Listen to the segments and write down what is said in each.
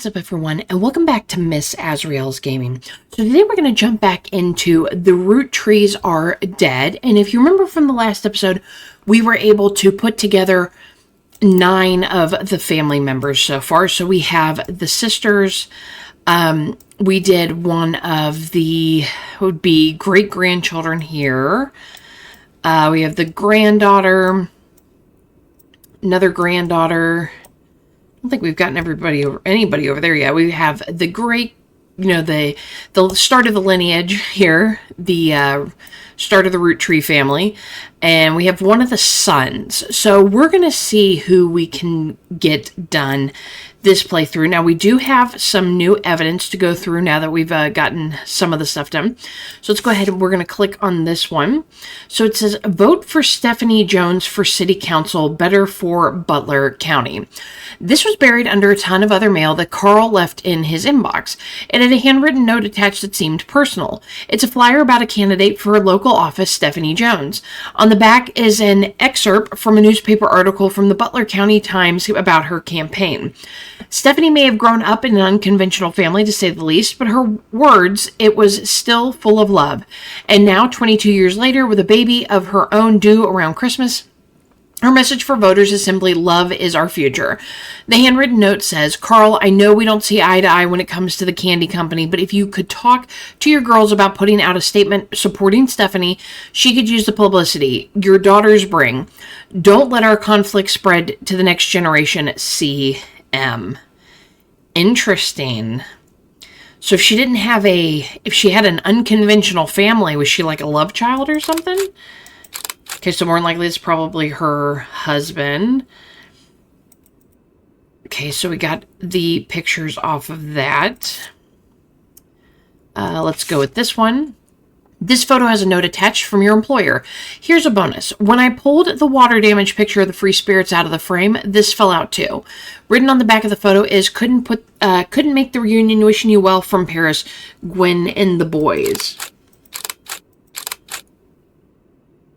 What's up, everyone, and welcome back to Miss Azriel's Gaming. So today we're going to jump back into The Roottrees Are Dead, and if you remember from the last episode, we were able to put together 9 of the family members so far. So we have the sisters, we did one of the, would be great-grandchildren here, we have the granddaughter, another granddaughter. I don't think we've gotten anybody over there yet. We have the great, the start of the lineage here, the start of the Roottree family, and we have one of the sons. So we're going to see who we can get done this playthrough. Now, we do have some new evidence to go through now that we've gotten some of the stuff done. So let's go ahead and we're going to click on this one. So it says, vote for Stephanie Jones for City Council, better for Butler County. This was buried under a ton of other mail that Carl left in his inbox. It had a handwritten note attached that seemed personal. It's a flyer about a candidate for a local office, Stephanie Jones. On the back is an excerpt from a newspaper article from the Butler County Times about her campaign. Stephanie may have grown up in an unconventional family, to say the least, but her words, it was still full of love. And now, 22 years later, with a baby of her own due around Christmas, her message for voters is simply, love is our future. The handwritten note says, Carl, I know we don't see eye to eye when it comes to the candy company, but if you could talk to your girls about putting out a statement supporting Stephanie, she could use the publicity your daughters bring. Don't let our conflict spread to the next generation. CM. Interesting. So if she didn't have if she had an unconventional family, was she like a love child or something? Okay, so more than likely it's probably her husband. Okay, so we got the pictures off of that. Let's go with this one. This photo has a note attached from your employer. Here's a bonus. When I pulled the water damage picture of the free spirits out of the frame, this fell out too. Written on the back of the photo is, couldn't make the reunion, wishing you well from Paris, Gwen and the boys.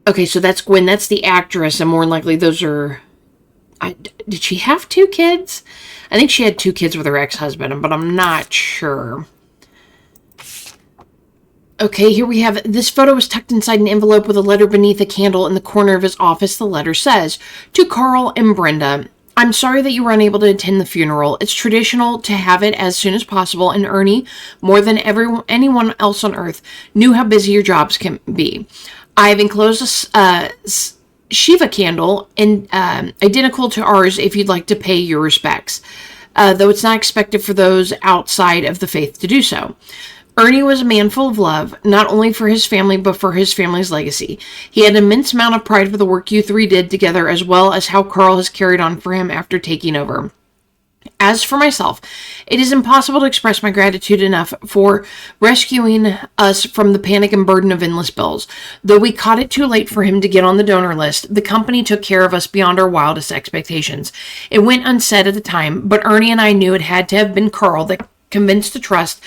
Okay, so that's Gwen. That's the actress, and more than likely those are... did she have 2 kids? I think she had 2 kids with her ex-husband, but I'm not sure. Okay, here we have... This photo was tucked inside an envelope with a letter beneath a candle in the corner of his office. The letter says, to Carl and Brenda, I'm sorry that you were unable to attend the funeral. It's traditional to have it as soon as possible, and Ernie, more than anyone else on Earth, knew how busy your jobs can be. I've enclosed a Shiva candle identical to ours if you'd like to pay your respects, though it's not expected for those outside of the faith to do so. Ernie was a man full of love, not only for his family, but for his family's legacy. He had an immense amount of pride for the work you 3 did together, as well as how Carl has carried on for him after taking over. As for myself, it is impossible to express my gratitude enough for rescuing us from the panic and burden of endless bills. Though we caught it too late for him to get on the donor list, the company took care of us beyond our wildest expectations. It went unsaid at the time, but Ernie and I knew it had to have been Carl that convinced the trust,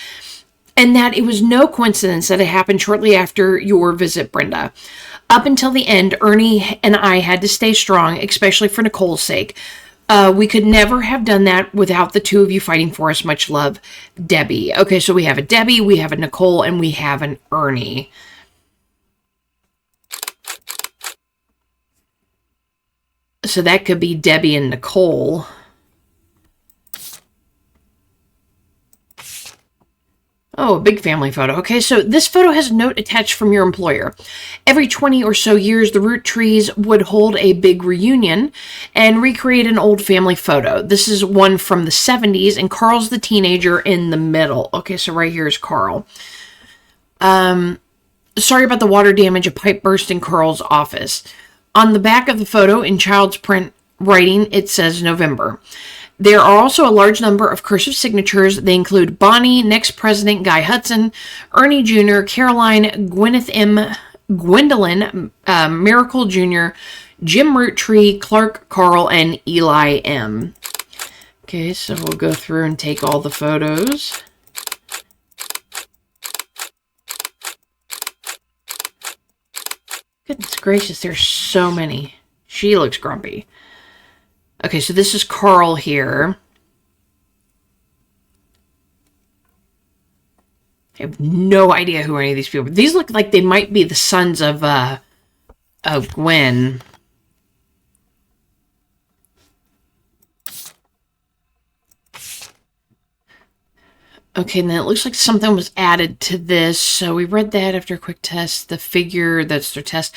and that it was no coincidence that it happened shortly after your visit, Brenda. Up until the end, Ernie and I had to stay strong, especially for Nicole's sake. We could never have done that without the 2 of you fighting for us. Much love, Debbie. Okay, so we have a Debbie, we have a Nicole, and we have an Ernie. So that could be Debbie and Nicole. Oh, a big family photo. Okay, so this photo has a note attached from your employer. Every 20 or so years, the Roottrees would hold a big reunion and recreate an old family photo. This is one from the 70s, and Carl's the teenager in the middle. Okay, so right here is Carl. Sorry about the water damage. A pipe burst in Carl's office. On the back of the photo, in child's print writing, it says November. There are also a large number of cursive signatures. They include Bonnie, next president Guy Hudson, Ernie Jr., Caroline, Gwyneth M., Gwendolyn, Miracle Jr., Jim Roottree, Clark, Carl, and Eli M. Okay, so we'll go through and take all the photos. Goodness gracious, there's so many. She looks grumpy. Okay, so this is Carl here. I have no idea who any of these people are. These look like they might be the sons of Gwen. Okay, and then it looks like something was added to this. So we read that after a quick test. The figure, that's their test.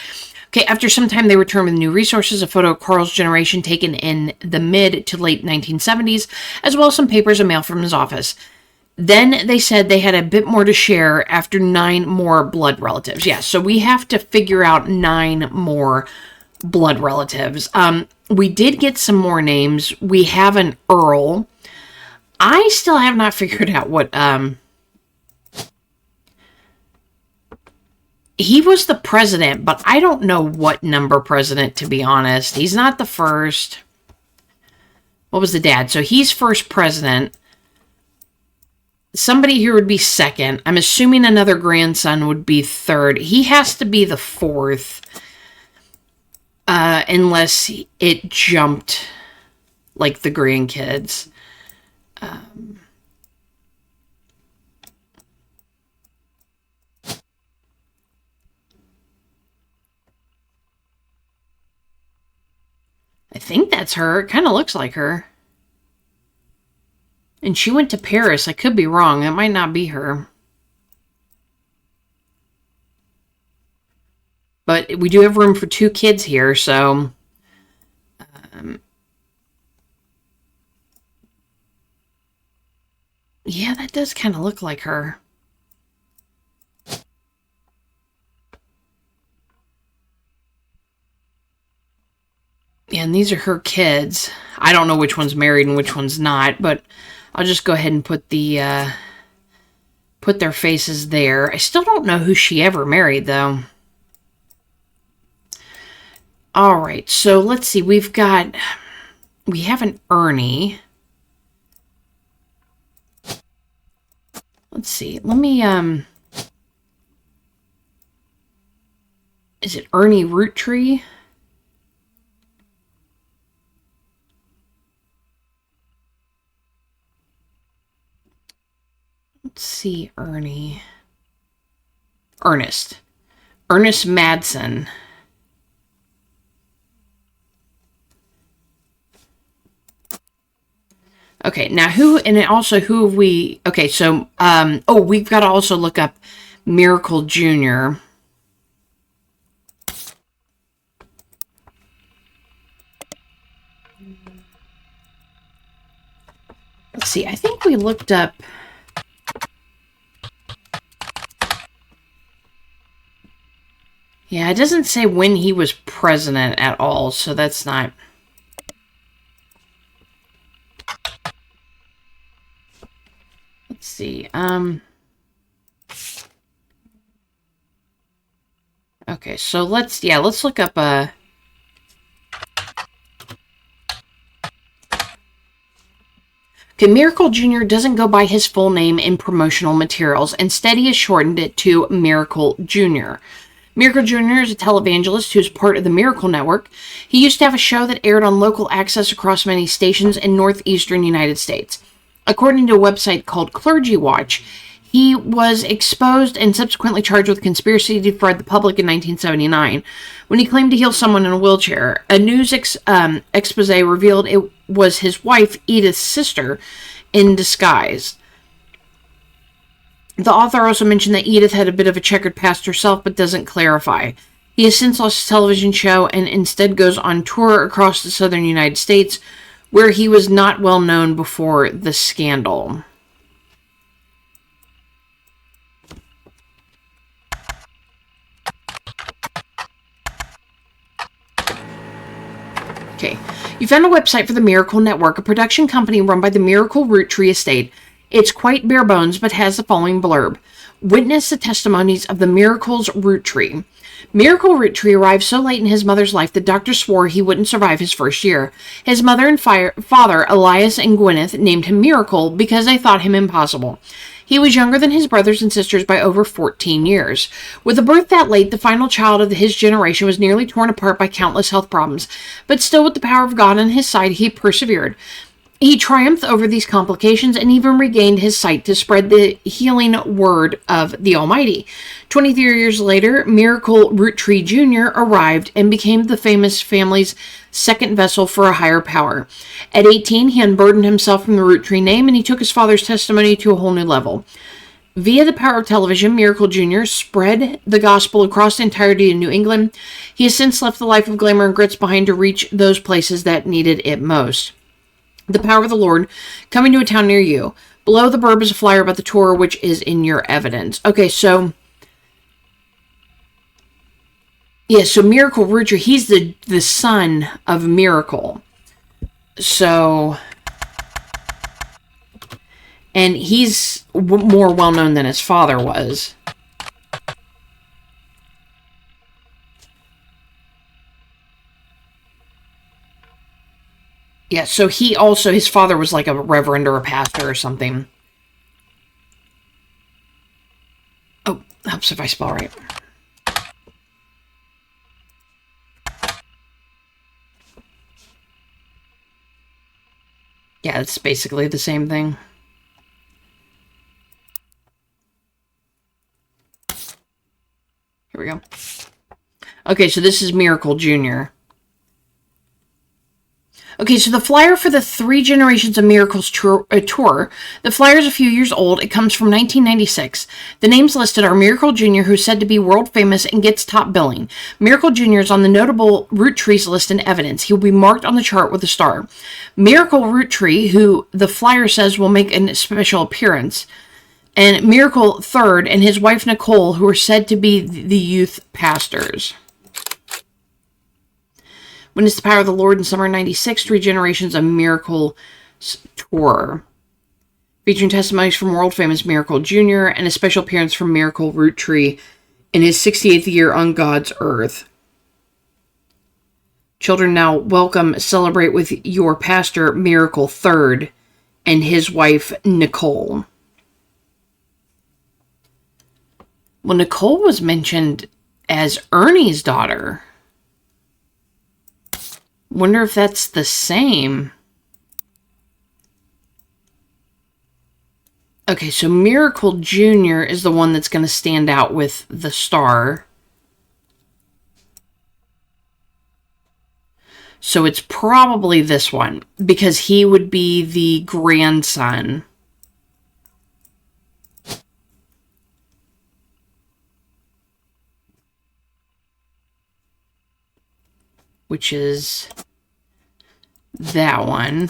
Okay, after some time, they returned with new resources, a photo of Carl's generation taken in the mid to late 1970s, as well as some papers and mail from his office. Then they said they had a bit more to share after 9 more blood relatives. Yeah, so we have to figure out 9 more blood relatives. We did get some more names. We have an Earl. I still have not figured out what, he was the president, but I don't know what number president, to be honest. He's not the first. What was the dad? So he's first president. Somebody here would be second. I'm assuming another grandson would be third. He has to be the fourth. Unless it jumped like the grandkids. I think that's her. It kind of looks like her. And she went to Paris. I could be wrong. That might not be her. But we do have room for 2 kids here, so... yeah, that does kind of look like her. Yeah, and these are her kids. I don't know which one's married and which one's not, but I'll just go ahead and put the put their faces there. I still don't know who she ever married, though. All right, so let's see. We have an Ernie. Let's see. Let me, is it Ernie Roottrees? Let's see, Ernest Madsen. Okay, now who have we, okay, so, we've got to also look up Miracle Jr. Let's see, I think we looked up, yeah, it doesn't say when he was president at all, so that's not... Let's see, okay, so let's look up, okay, Miracle Jr. doesn't go by his full name in promotional materials. Instead, he has shortened it to Miracle Jr. Miracle Jr. is a televangelist who's part of the Miracle Network. He used to have a show that aired on local access across many stations in northeastern United States. According to a website called Clergy Watch, he was exposed and subsequently charged with conspiracy to defraud the public in 1979 when he claimed to heal someone in a wheelchair. A news expose revealed it was his wife, Edith's sister, in disguise. The author also mentioned that Edith had a bit of a checkered past herself, but doesn't clarify. He has since lost his television show and instead goes on tour across the southern United States, where he was not well known before the scandal. Okay, you found a website for the Miracle Network, a production company run by the Miracle Roottrees estate. It's quite bare bones, but has the following blurb. Witness the testimonies of the Miracle's Roottrees. Miracle Roottrees arrived so late in his mother's life that doctors swore he wouldn't survive his first year. His mother and father, Elias and Gwyneth, named him Miracle because they thought him impossible. He was younger than his brothers and sisters by over 14 years. With a birth that late, the final child of his generation was nearly torn apart by countless health problems, but still with the power of God on his side, he persevered. He triumphed over these complications and even regained his sight to spread the healing word of the Almighty. 23 years later, Miracle Roottrees Jr. arrived and became the famous family's second vessel for a higher power. At 18, he unburdened himself from the Roottrees name and he took his father's testimony to a whole new level. Via the power of television, Miracle Jr. spread the gospel across the entirety of New England. He has since left the life of glamour and grits behind to reach those places that needed it most. The power of the Lord, coming to a town near you. Below the burb is a flyer about the tour, which is in your evidence. Okay, so... yeah, so Miracle Roottrees, he's the son of Miracle. So... and he's more well-known than his father was. Yeah, so he also, his father was like a reverend or a pastor or something. Oh, helps if I spell right. Yeah, it's basically the same thing. Here we go. Okay, so this is Miracle Jr. Okay, so the flyer for the 3 Generations of Miracles tour, the flyer is a few years old. It comes from 1996. The names listed are Miracle Jr., who's said to be world famous and gets top billing. Miracle Jr. is on the notable Roottrees list in evidence. He will be marked on the chart with a star. Miracle Roottrees, who the flyer says will make a special appearance, and Miracle III and his wife Nicole, who are said to be the youth pastors. Witness the Power of the Lord in summer 96, 3 Generations of Miracles tour. Featuring testimonies from world-famous Miracle Jr. and a special appearance from Miracle Roottrees in his 68th year on God's earth. Children, now welcome, celebrate with your pastor, Miracle III, and his wife, Nicole. Well, Nicole was mentioned as Ernie's daughter. Wonder if that's the same. Okay, so Miracle Jr. is the one that's going to stand out with the star. So it's probably this one, because he would be the grandson. Which is that one.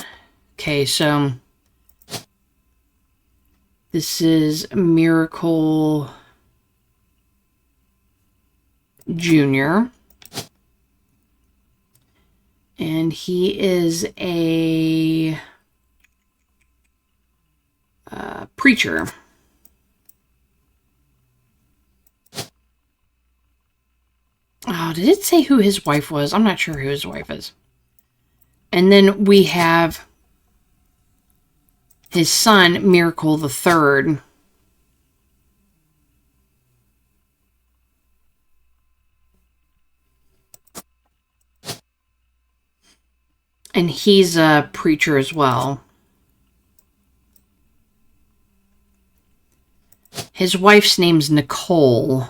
Okay, so this is Miracle Jr. And he is a preacher. Oh, did it say who his wife was? I'm not sure who his wife is. And then we have his son, Miracle the Third. And he's a preacher as well. His wife's name's Nicole.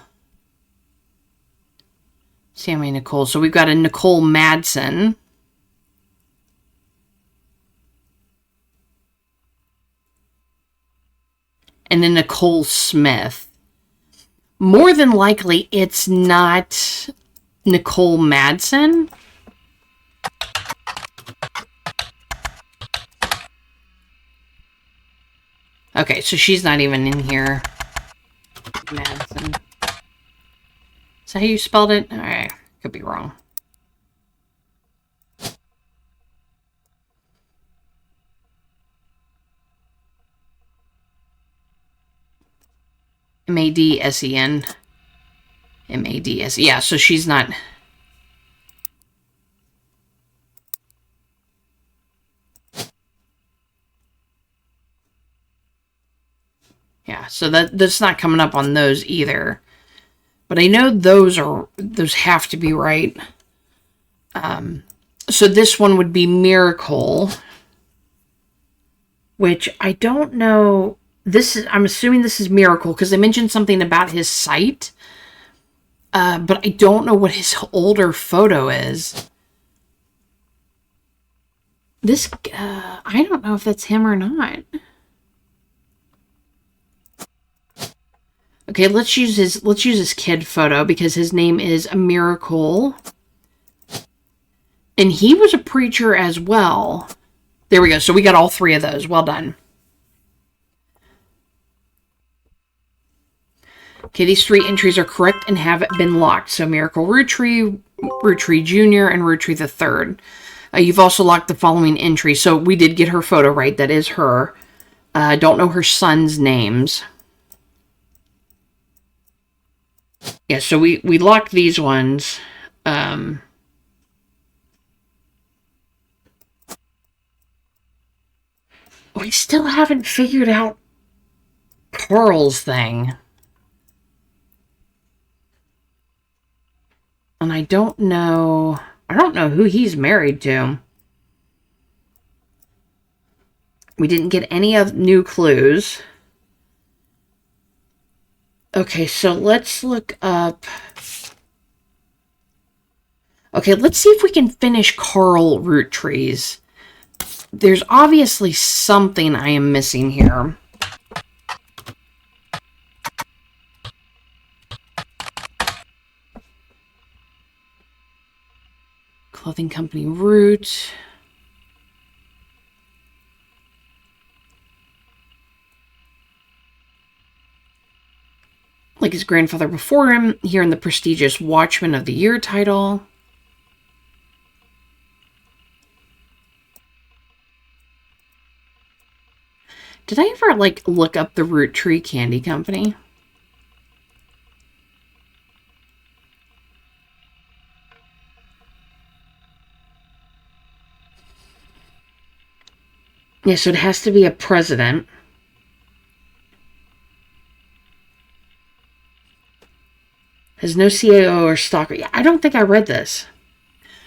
Sammy Nicole. So we've got a Nicole Madsen. And then Nicole Smith. More than likely, it's not Nicole Madsen. Okay, so she's not even in here. Madsen. Is that how you spelled it? Alright, could be wrong. Madsen. Mads. Yeah, so she's not. Yeah, so that's not coming up on those either. But I know those have to be right. So this one would be Miracle. which I don't know. I'm assuming this is Miracle because they mentioned something about his site. But I don't know what his older photo is. This, I don't know if that's him or not. Okay, let's use his kid photo because his name is Miracle. And he was a preacher as well. There we go. So we got all three of those. Well done. Okay, these three entries are correct and have been locked. So Miracle Rootree, Rootree Jr., and Rootree the Third. You've also locked the following entry. So we did get her photo right. That is her. I don't know her son's names. Yeah, so we locked these ones. We still haven't figured out Carl's thing. And I don't know who he's married to. We didn't get any of new clues. Okay, so let's look up. Okay, let's see if we can finish Carl Roottrees. There's obviously something I am missing here. Clothing company Root. Like his grandfather before him, here in the prestigious Watchman of the Year title. Did I ever, like, look up the Rootree Candy Company? Yeah, so it has to be a president. Has no CAO or stalker. Yeah, I don't think I read this.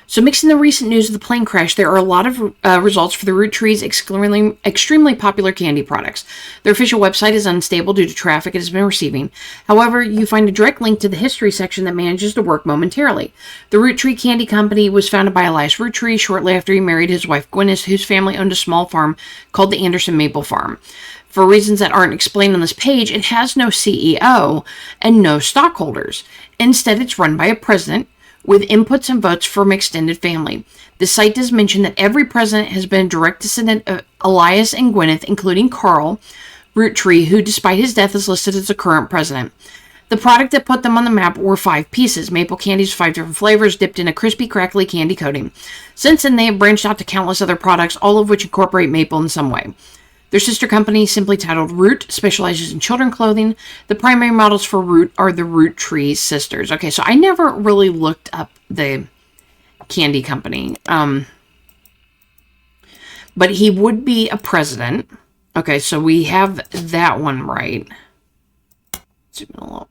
So mixing the recent news of the plane crash, there are a lot of results for the Roottrees' extremely popular candy products. Their official website is unstable due to traffic it has been receiving. However, you find a direct link to the history section that manages to work momentarily. The Roottree Candy Company was founded by Elias Roottree shortly after he married his wife Gwyneth, whose family owned a small farm called the Anderson Maple Farm. For reasons that aren't explained on this page, it has no CEO and no stockholders. Instead, it's run by a president, with inputs and votes from extended family. The site does mention that every president has been a direct descendant of Elias and Gwyneth, including Carl Roottree, who, despite his death, is listed as the current president. The product that put them on the map were 5 pieces, maple candies, 5 different flavors, dipped in a crispy, crackly candy coating. Since then, they have branched out to countless other products, all of which incorporate maple in some way. Their sister company, simply titled Root, specializes in children clothing. The primary models for Root are the Roottree sisters. Okay, so I never really looked up the candy company. But he would be a president. Okay, so we have that one right. Zoom in a little.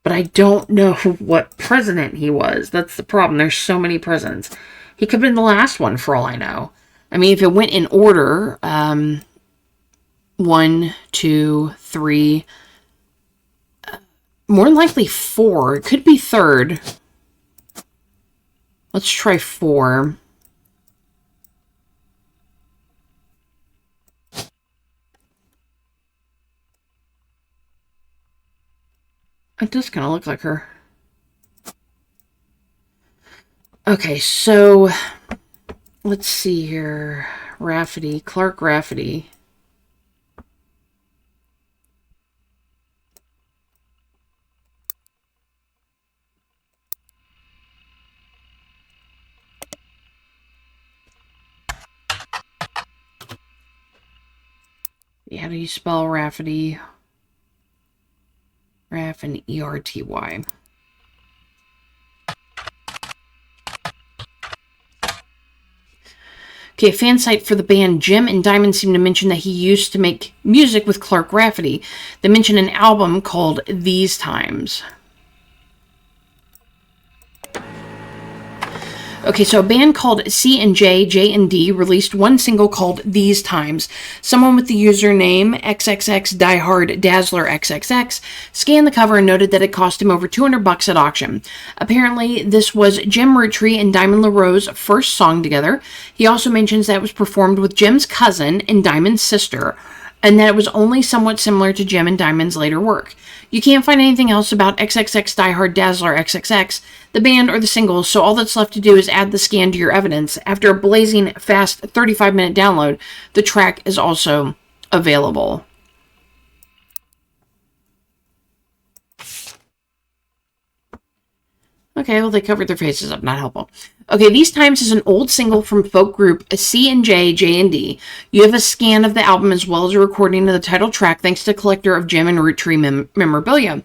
But I don't know what president he was. That's the problem. There's so many presidents. He could have been the last one, for all I know. I mean, if it went in order, 1, 2, 3, more than likely 4. It could be third. Let's try 4. It does kind of look like her. Okay, so let's see here. Rafferty, Clark Rafferty. How do you spell Rafferty? Raff and E-R-T-Y. Okay, a fan site for the band Jim and Diamond seem to mention that he used to make music with Clark Rafferty. They mention an album called These Times. Okay, so a band called C&J, J&D released one single called These Times. Someone with the username XXX Diehard Dazzler XXX scanned the cover and noted that it cost him over $200 at auction. Apparently, this was Jim Roottrees and Diamond LaRose's first song together. He also mentions that it was performed with Jim's cousin and Diamond's sister, and that it was only somewhat similar to Jim and Diamond's later work. You can't find anything else about XXX Diehard Dazzler XXX, the band, or the singles, so all that's left to do is add the scan to your evidence. After a blazing fast 35-minute download, the track is also available. Okay, well, they covered their faces up, not helpful. Okay, These Times is an old single from folk group C&J, J&D. You have a scan of the album as well as a recording of the title track thanks to collector of Jim and Roottrees memorabilia.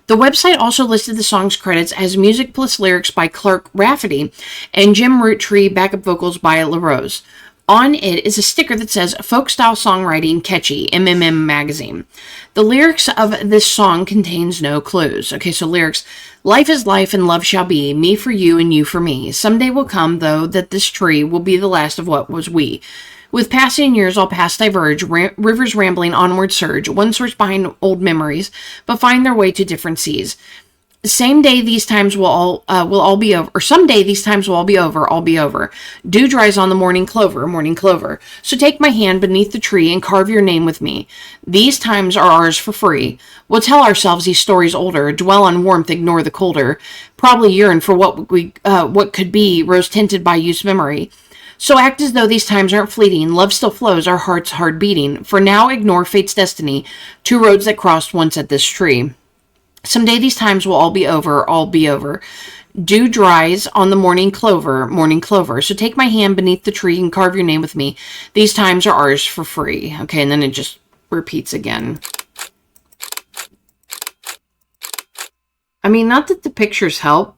The website also listed the song's credits as music plus lyrics by Clark Rafferty and Jim Roottrees backup vocals by LaRose. On it is a sticker that says Folk Style Songwriting Catchy, MMM Magazine. The lyrics of this song contains no clues. Okay, so lyrics: life is life and love shall be, me for you and you for me. Someday will come, though, that this tree will be the last of what was we. With passing years, all paths diverge, rivers rambling onward surge, one source behind old memories, but find their way to different seas. Someday these times will all be over. Or someday these times will all be over. Dew dries on the morning clover. So take my hand beneath the tree and carve your name with me. These times are ours for free. We'll tell ourselves these stories older, dwell on warmth, ignore the colder. Probably yearn for what could be, rose tinted by youth's memory. So act as though these times aren't fleeting. Love still flows, our hearts hard beating. For now, ignore fate's destiny. Two roads that crossed once at this tree. Someday these times will all be over. Dew dries on the morning clover. So take my hand beneath the tree and carve your name with me. These times are ours for free. Okay, and then it just repeats again. I mean, not that the pictures help.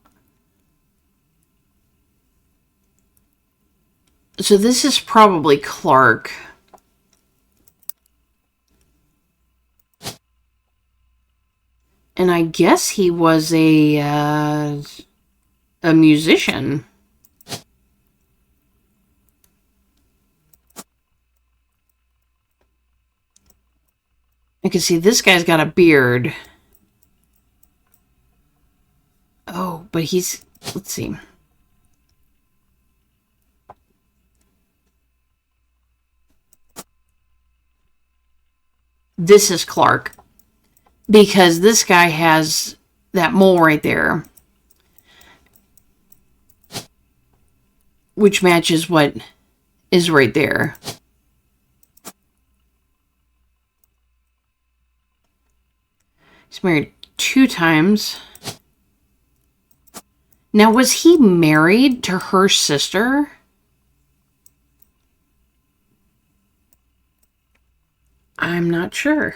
So this is probably Clark. And I guess he was a musician. I can see this guy's got a beard. Oh, but he's... Let's see. This is Clark. Because this guy has that mole right there. Which matches what is right there. He's married 2 times. Now, was he married to her sister? I'm not sure.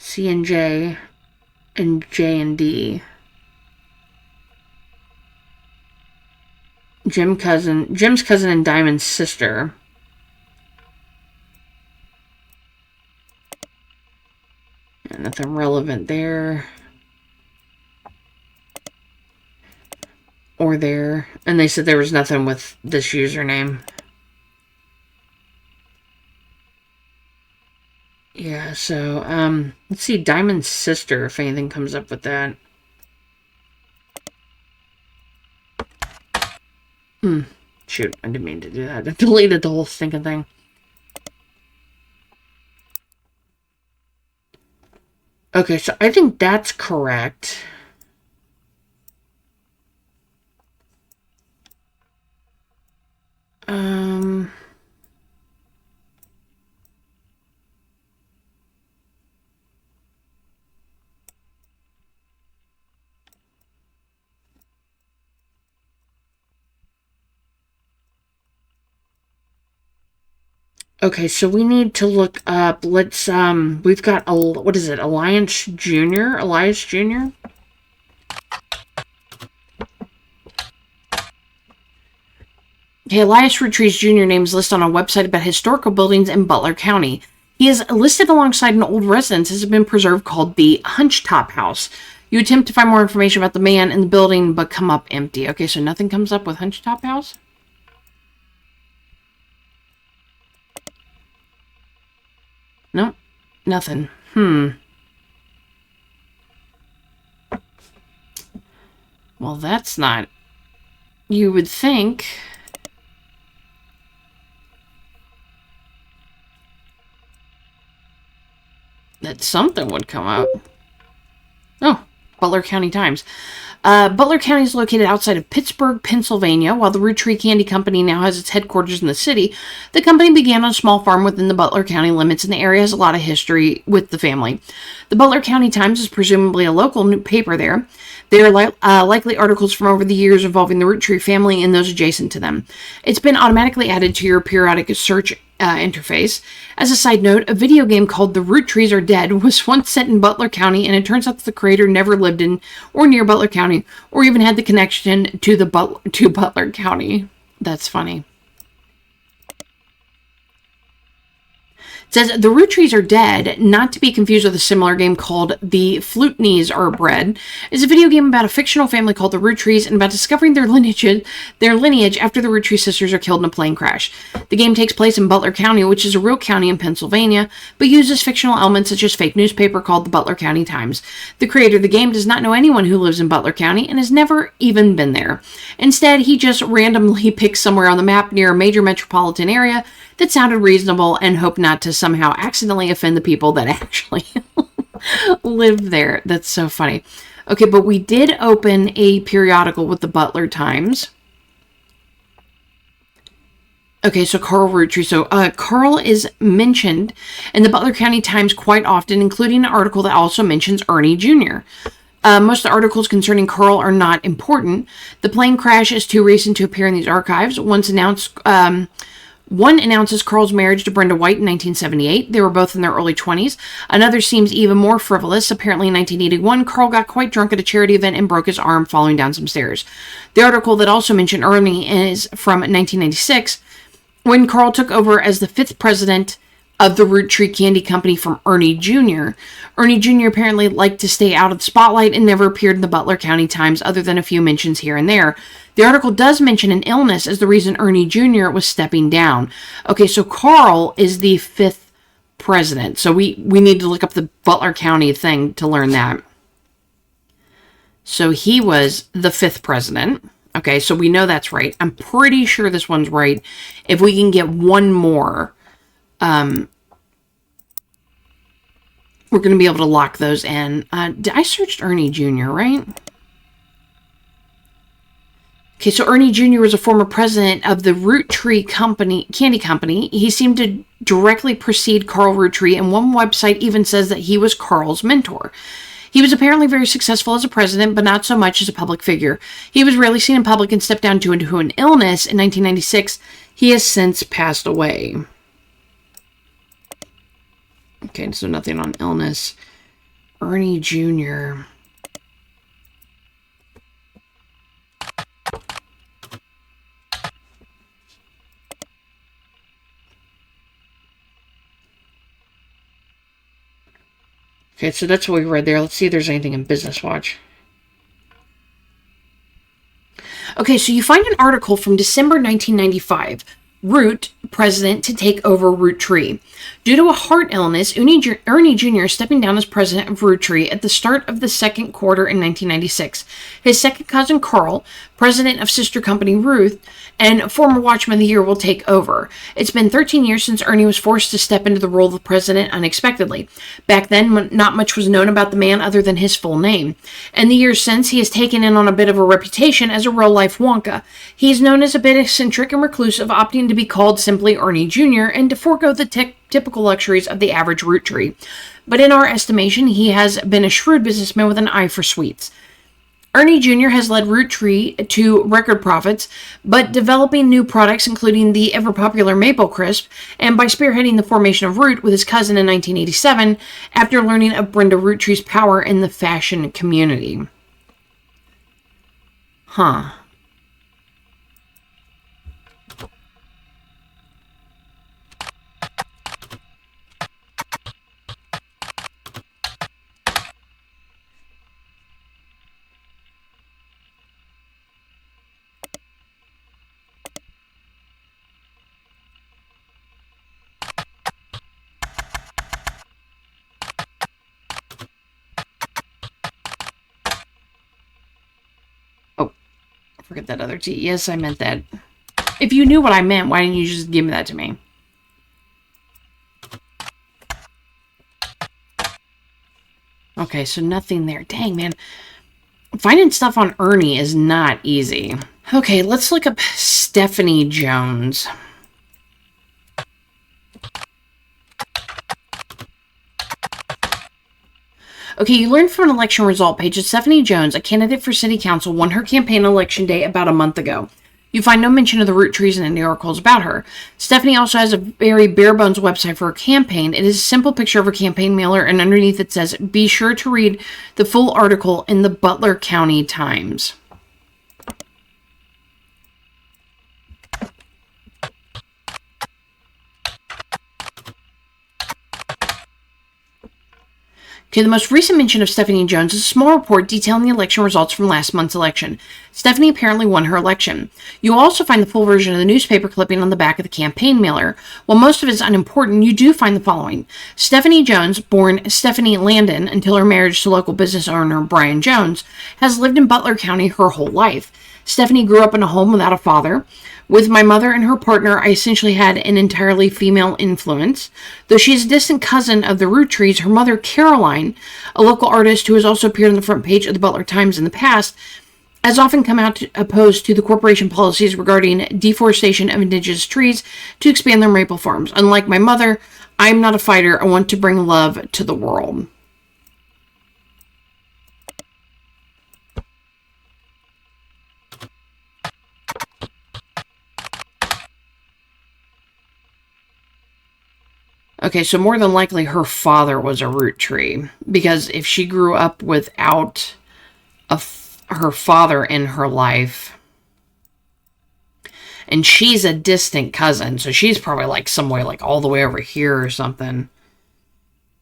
C&J and J&D. Jim's cousin and Diamond's sister. Nothing relevant there. Or there. And they said there was nothing with this username. Yeah, so, let's see Diamond's sister, if anything comes up with that. Shoot, I didn't mean to do that. I deleted the whole stinking thing. Okay, so I think that's correct. Okay, so we need to look up, let's, we've got, what is it, Elias Jr.? Okay, Elias Roottrees Jr. names list on a website about historical buildings in Butler County. He is listed alongside an old residence that has been preserved called the Hunchetop House. You attempt to find more information about the man in the building, but come up empty. Okay, so nothing comes up with Hunchetop House? Nope, nothing. Well, that's not... You would think... that something would come up. Oh, Butler County Times. Butler County is located outside of Pittsburgh, Pennsylvania. While the Roottrees Candy Company now has its headquarters in the city, the company began on a small farm within the Butler County limits, and the area has a lot of history with the family. The Butler County Times is presumably a local paper there. There are likely articles from over the years involving the Roottrees family and those adjacent to them. It's been automatically added to your periodic search interface. As a side note, a video game called The Roottrees Are Dead was once set in Butler County, and it turns out that the creator never lived in or near Butler County, or even had the connection to Butler County. That's funny. It says, The Roottrees Are Dead, not to be confused with a similar game called The Flutenees Are Bred, is a video game about a fictional family called the Roottrees and about discovering their lineage after the Roottrees sisters are killed in a plane crash. The game takes place in Butler County, which is a real county in Pennsylvania, but uses fictional elements such as fake newspaper called the Butler County Times. The creator of the game does not know anyone who lives in Butler County and has never even been there. Instead, he just randomly picks somewhere on the map near a major metropolitan area that sounded reasonable and hoped not to somehow accidentally offend the people that actually live there. That's so funny. Okay, but we did open a periodical with the Butler Times. Okay, so Carl Roottrees. So Carl is mentioned in the Butler County Times quite often, including an article that also mentions Ernie Jr. Most of the articles concerning Carl are not important. The plane crash is too recent to appear in these archives. One announces Carl's marriage to Brenda White in 1978. They were both in their early 20s. Another seems even more frivolous. Apparently in 1981, Carl got quite drunk at a charity event and broke his arm falling down some stairs. The article that also mentioned Ernie is from 1996, when Carl took over as the 5th president of the Roottrees Candy Company from Ernie Jr. Ernie Jr. apparently liked to stay out of the spotlight and never appeared in the Butler County Times other than a few mentions here and there. The article does mention an illness as the reason Ernie Jr. was stepping down. Okay, so Carl is the 5th president. So we need to look up the Butler County thing to learn that. So he was the 5th president. Okay, so we know that's right. I'm pretty sure this one's right. If we can get one more, we're going to be able to lock those in. I searched Ernie Jr., right? Okay, so Ernie Jr. was a former president of the Roottrees Candy Company. He seemed to directly precede Carl Roottrees, and one website even says that he was Carl's mentor. He was apparently very successful as a president, but not so much as a public figure. He was rarely seen in public and stepped down due to an illness in 1996. He has since passed away. Okay, so nothing on illness. Ernie Jr. Okay, so that's what we read there. Let's see if there's anything in Business Watch. Okay, so you find an article from December 1995. Root, president to take over Roottrees. Due to a heart illness, Ernie Jr. is stepping down as president of Roottrees at the start of the second quarter in 1996. His second cousin, Carl, president of sister company Ruth, and former Watchman of the Year will take over. It's been 13 years since Ernie was forced to step into the role of the president unexpectedly. Back then, not much was known about the man other than his full name. In the years since, he has taken in on a bit of a reputation as a real-life Wonka. He is known as a bit eccentric and reclusive, opting to be called simply Ernie Jr. and to forego the typical luxuries of the average Roottrees. But in our estimation, he has been a shrewd businessman with an eye for sweets. Ernie Jr. has led Roottrees to record profits, but developing new products, including the ever-popular Maple Crisp, and by spearheading the formation of Root with his cousin in 1987, after learning of Brenda Rootrees' power in the fashion community. Huh. forget that other T. Yes, I meant that. If you knew what I meant, why didn't you just give me that to me? Okay, so nothing there. Dang, man. Finding stuff on Ernie is not easy. Okay, let's look up Stephanie Jones. Okay, you learned from an election result page that Stephanie Jones, a candidate for city council, won her campaign election day about a month ago. You find no mention of the Roottrees in any articles about her. Stephanie also has a very bare-bones website for her campaign. It is a simple picture of her campaign mailer, and underneath it says, be sure to read the full article in the Butler County Times. Okay, the most recent mention of Stephanie Jones is a small report detailing the election results from last month's election. Stephanie apparently won her election. You will also find the full version of the newspaper clipping on the back of the campaign mailer. While most of it is unimportant, you do find the following. Stephanie Jones, born Stephanie Landon until her marriage to local business owner Brian Jones, has lived in Butler County her whole life. Stephanie grew up in a home without a father. With my mother and her partner, I essentially had an entirely female influence. Though she is a distant cousin of the Roottrees, her mother, Caroline, a local artist who has also appeared on the front page of the Butler Times in the past, has often come out opposed to the corporation policies regarding deforestation of indigenous trees to expand their maple farms. Unlike my mother, I'm not a fighter. I want to bring love to the world. Okay, so more than likely her father was a Roottree, because if she grew up without her father in her life, and she's a distant cousin, so she's probably like somewhere like all the way over here or something.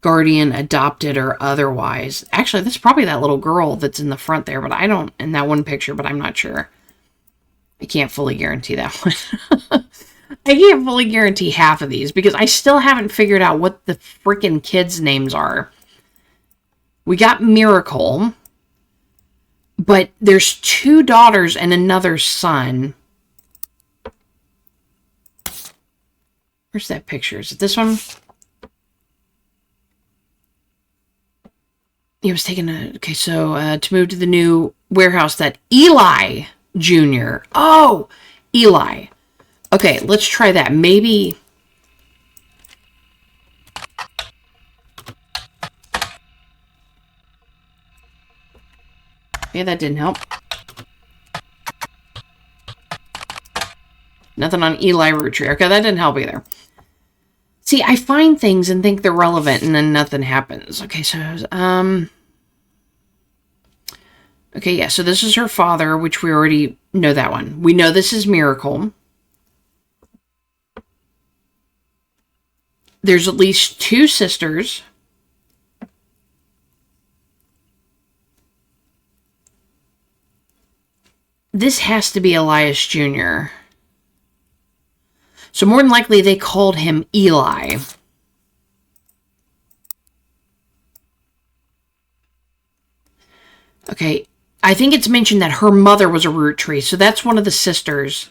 Guardian, adopted, or otherwise. Actually, that's probably that little girl that's in the front there, but I don't, in that one picture, but I'm not sure. I can't fully guarantee that one. I can't fully guarantee half of these because I still haven't figured out what the freaking kids' names are. We got Miracle, but there's 2 daughters and another son. Where's that picture? Is it this one? He was taking a... Okay, so to move to the new warehouse that Eli Jr. Oh, Eli. Okay, let's try that. Maybe... Yeah, that didn't help. Nothing on Eli Rootree. Okay, that didn't help either. See, I find things and think they're relevant, and then nothing happens. Okay, so... Okay, yeah, so this is her father, which we already know that one. We know this is Miracle. There's at least 2 sisters. This has to be Elias Jr. So more than likely they called him Eli. Okay, I think it's mentioned that her mother was a Rootree, so that's one of the sisters.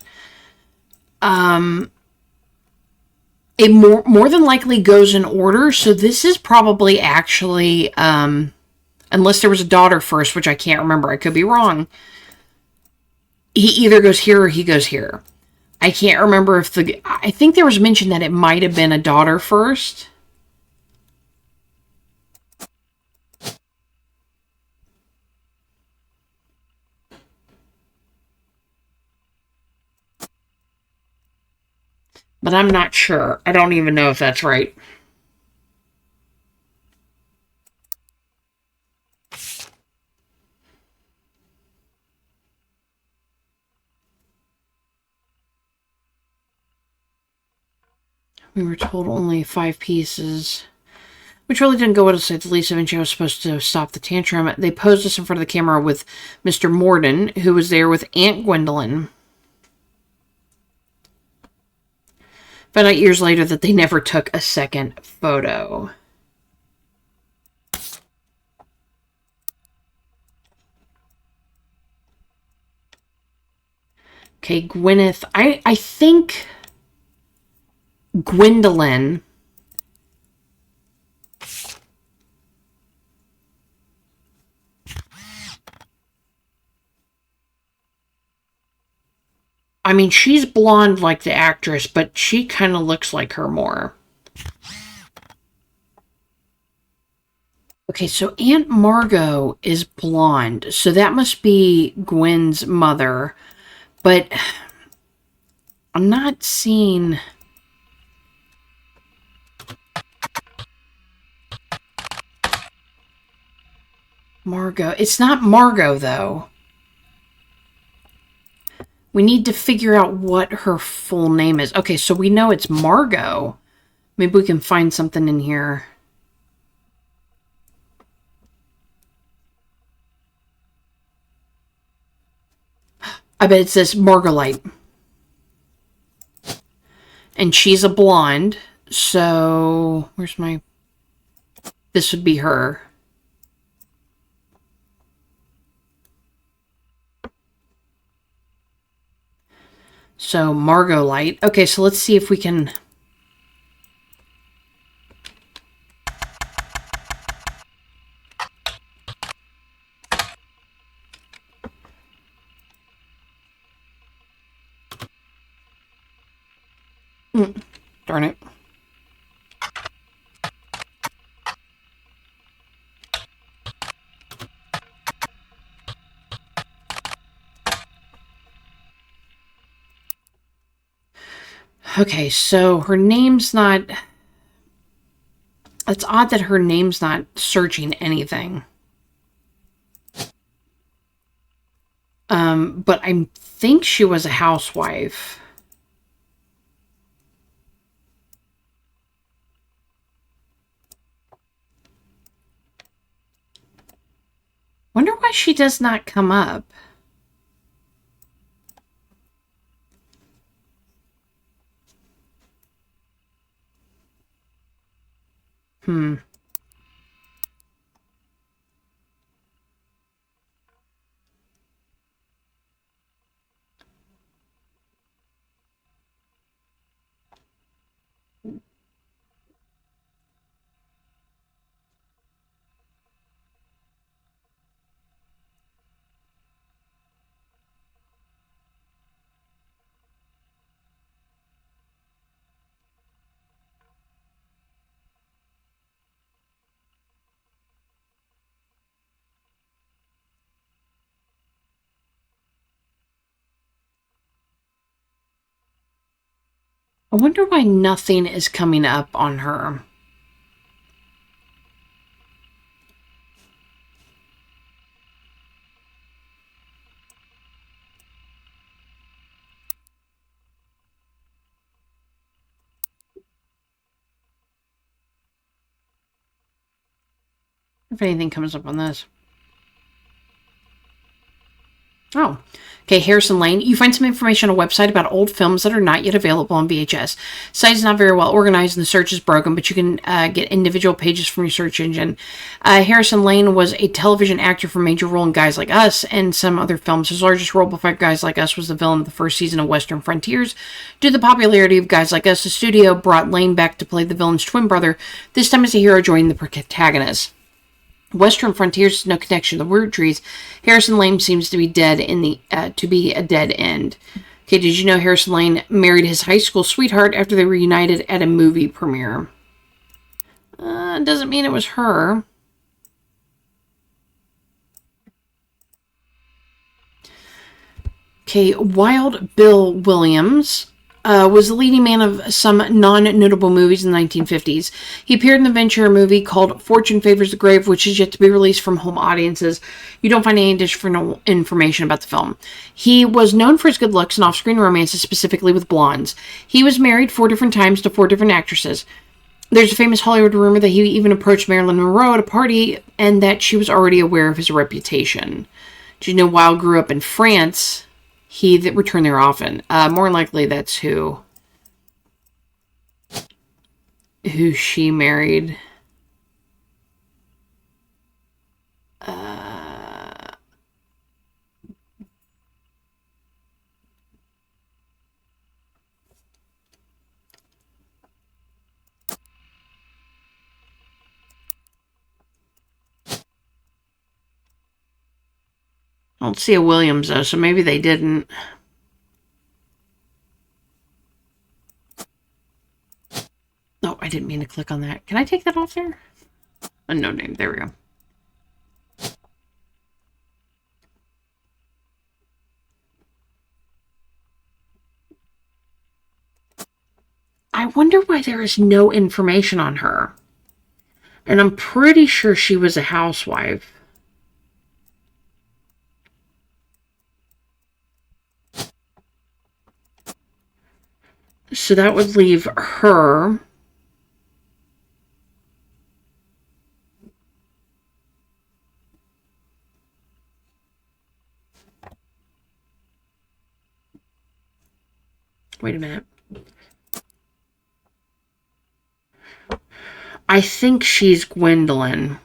It more than likely goes in order, so this is probably actually, unless there was a daughter first, which I can't remember, I could be wrong. He either goes here or he goes here. I can't remember if I think there was mention that it might have been a daughter first. But I'm not sure. I don't even know if that's right. We were told only 5 pieces, which really didn't go well to say the least. Eventually I was supposed to stop the tantrum. They posed us in front of the camera with Mr. Morden, who was there with Aunt Gwendolyn. Found out years later that they never took a second photo. Okay, Gwyneth. I think Gwendolyn. I mean, she's blonde like the actress, but she kind of looks like her more. Okay, so Aunt Margot is blonde, so that must be Gwen's mother. But I'm not seeing Margot. It's not Margot, though. We need to figure out what her full name is. Okay, so we know it's Margot. Maybe we can find something in here. I bet it says Margolite. And she's a blonde. So, where's my... This would be her. So, Margolite. Okay, so let's see if we can... Darn it. Okay, so her name's not... It's odd that her name's not searching anything. But I think she was a housewife. Wonder why she does not come up. I wonder why nothing is coming up on her. If anything comes up on this. Oh, okay. Harrison Lane. You find some information on a website about old films that are not yet available on VHS. Site is not very well organized and the search is broken, but you can get individual pages from your search engine. Harrison Lane was a television actor for major role in Guys Like Us and some other films. His largest role before Guys Like Us was the villain of the first season of Western Frontiers. Due to the popularity of Guys Like Us, the studio brought Lane back to play the villain's twin brother, this time as a hero joining the protagonist. Western Frontiers has no connection to the Roottrees. Harrison Lane seems to be dead to be a dead end. Okay, did you know Harrison Lane married his high school sweetheart after they reunited at a movie premiere? Doesn't mean it was her. Okay, Wild Bill Williams was the leading man of some non-notable movies in the 1950s. He appeared in the Ventura movie called Fortune Favors the Grave, which is yet to be released from home audiences. You don't find any additional information about the film. He was known for his good looks and off-screen romances, specifically with blondes. He was married 4 different times to 4 different actresses. There's a famous Hollywood rumor that he even approached Marilyn Monroe at a party and that she was already aware of his reputation. Did you know Wilde grew up in France? He that returned there often. More likely that's who she married. Uh, 'cause I don't see a Williams, though, so maybe they didn't. Oh, I didn't mean to click on that. Can I take that off there? No name. There we go. I wonder why there is no information on her. And I'm pretty sure she was a housewife. So that would leave her. Wait a minute. I think she's Gwendolyn.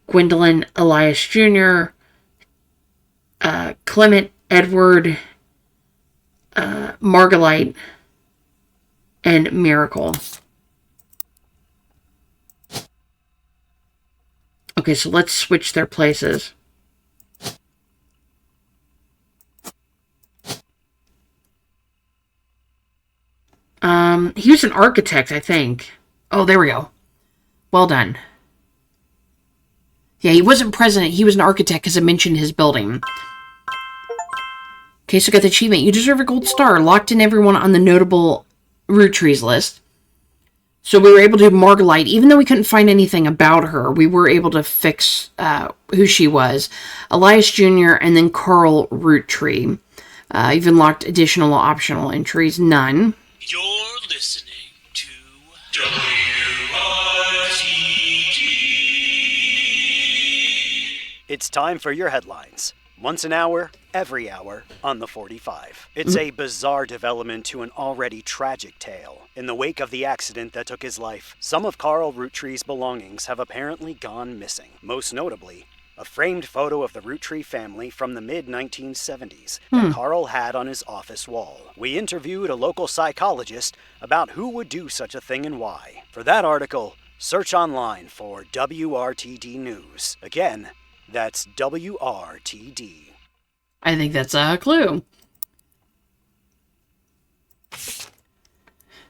Gwendolyn, Elias Jr., Clement, Edward, Margolite, and Miracle. Okay, so let's switch their places. He was an architect, I think. Oh, there we go. Well done. Yeah, he wasn't president. He was an architect because I mentioned his building. Okay, so got the achievement. You deserve a gold star. Locked in everyone on the notable Roottrees list. So we were able to do Margolite. Even though we couldn't find anything about her, we were able to fix who she was. Elias Jr. and then Carl Roottree. Even locked additional optional entries. None. You're listening to WRTG. It's time for your headlines. Once an hour, every hour, on the 45. It's a bizarre development to an already tragic tale. In the wake of the accident that took his life, some of Carl Roottree's belongings have apparently gone missing. Most notably, a framed photo of the Roottree family from the mid-1970s that Carl had on his office wall. We interviewed a local psychologist about who would do such a thing and why. For that article, search online for WRTD News. Again, that's WRTD. I think that's a clue.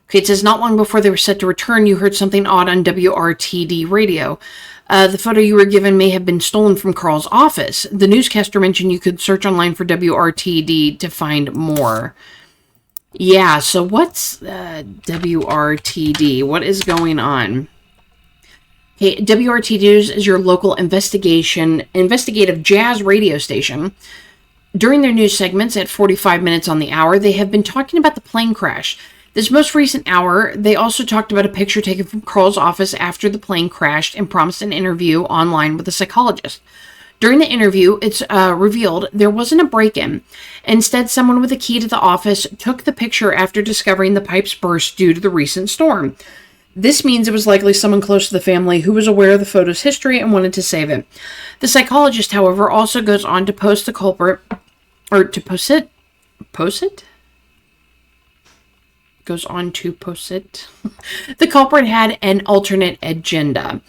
Okay, it says, not long before they were set to return, you heard something odd on WRTD radio. The photo you were given may have been stolen from Carl's office. The newscaster mentioned you could search online for WRTD to find more. Yeah, so what's WRTD? What is going on? Okay, WRTD News is your local investigative jazz radio station. During their news segments at 45 minutes on the hour, they have been talking about the plane crash. This most recent hour, they also talked about a picture taken from Carl's office after the plane crashed and promised an interview online with a psychologist. During the interview, it's revealed there wasn't a break-in. Instead, someone with a key to the office took the picture after discovering the pipes burst due to the recent storm. This means it was likely someone close to the family who was aware of the photo's history and wanted to save it. The psychologist, however, also goes on to post the culprit, or to post it? Post it? Goes on to post it. The culprit had an alternate agenda,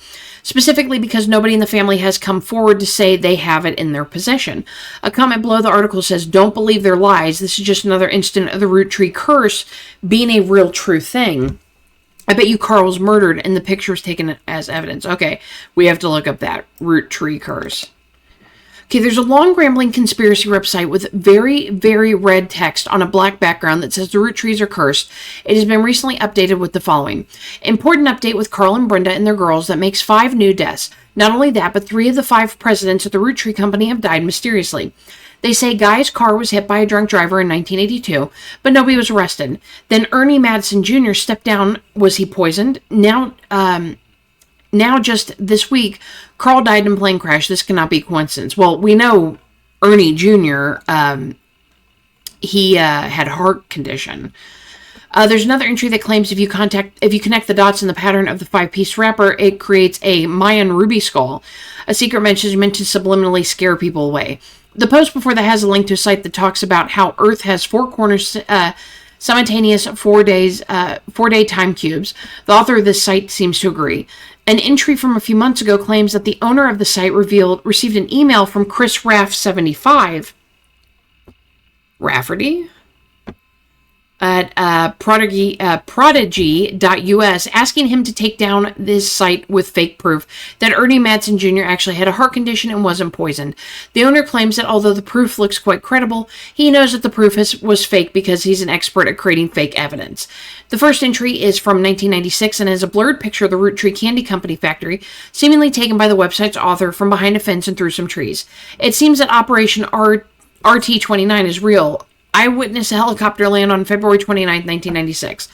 specifically because nobody in the family has come forward to say they have it in their possession. A comment below the article says, don't believe their lies. This is just another instant of the Roottree curse being a real true thing. I bet you Carl was murdered and the picture was taken as evidence. Okay, we have to look up that Roottree curse. Okay, there's a long rambling conspiracy website with very, very red text on a black background that says the Roottrees are cursed. It has been recently updated with the following. Important update with Carl and Brenda and their girls that makes 5 new deaths. Not only that, but 3 of the 5 presidents of the Roottree Company have died mysteriously. They say Guy's car was hit by a drunk driver in 1982, but nobody was arrested. Then Ernie Madison Jr. stepped down. Was he poisoned? Now just this week, Carl died in a plane crash. This cannot be a coincidence. Well, we know Ernie Jr., he had a heart condition. There's another entry that claims if you connect the dots in the pattern of the 5-piece wrapper, it creates a Mayan ruby skull. A secret message meant to subliminally scare people away. The post before that has a link to a site that talks about how Earth has 4 corners simultaneous 4-day time cubes. The author of this site seems to agree. An entry from a few months ago claims that the owner of the site received an email from Chris Raff75 Rafferty at prodigy.us, asking him to take down this site with fake proof that Ernie Madsen Jr. actually had a heart condition and wasn't poisoned. The owner claims that although the proof looks quite credible, he knows that the proof was fake because he's an expert at creating fake evidence. The first entry is from 1996 and has a blurred picture of the Roottrees Candy Company factory, seemingly taken by the website's author from behind a fence and through some trees. It seems that Operation RT-29 is real. I witnessed a helicopter land on February 29, 1996.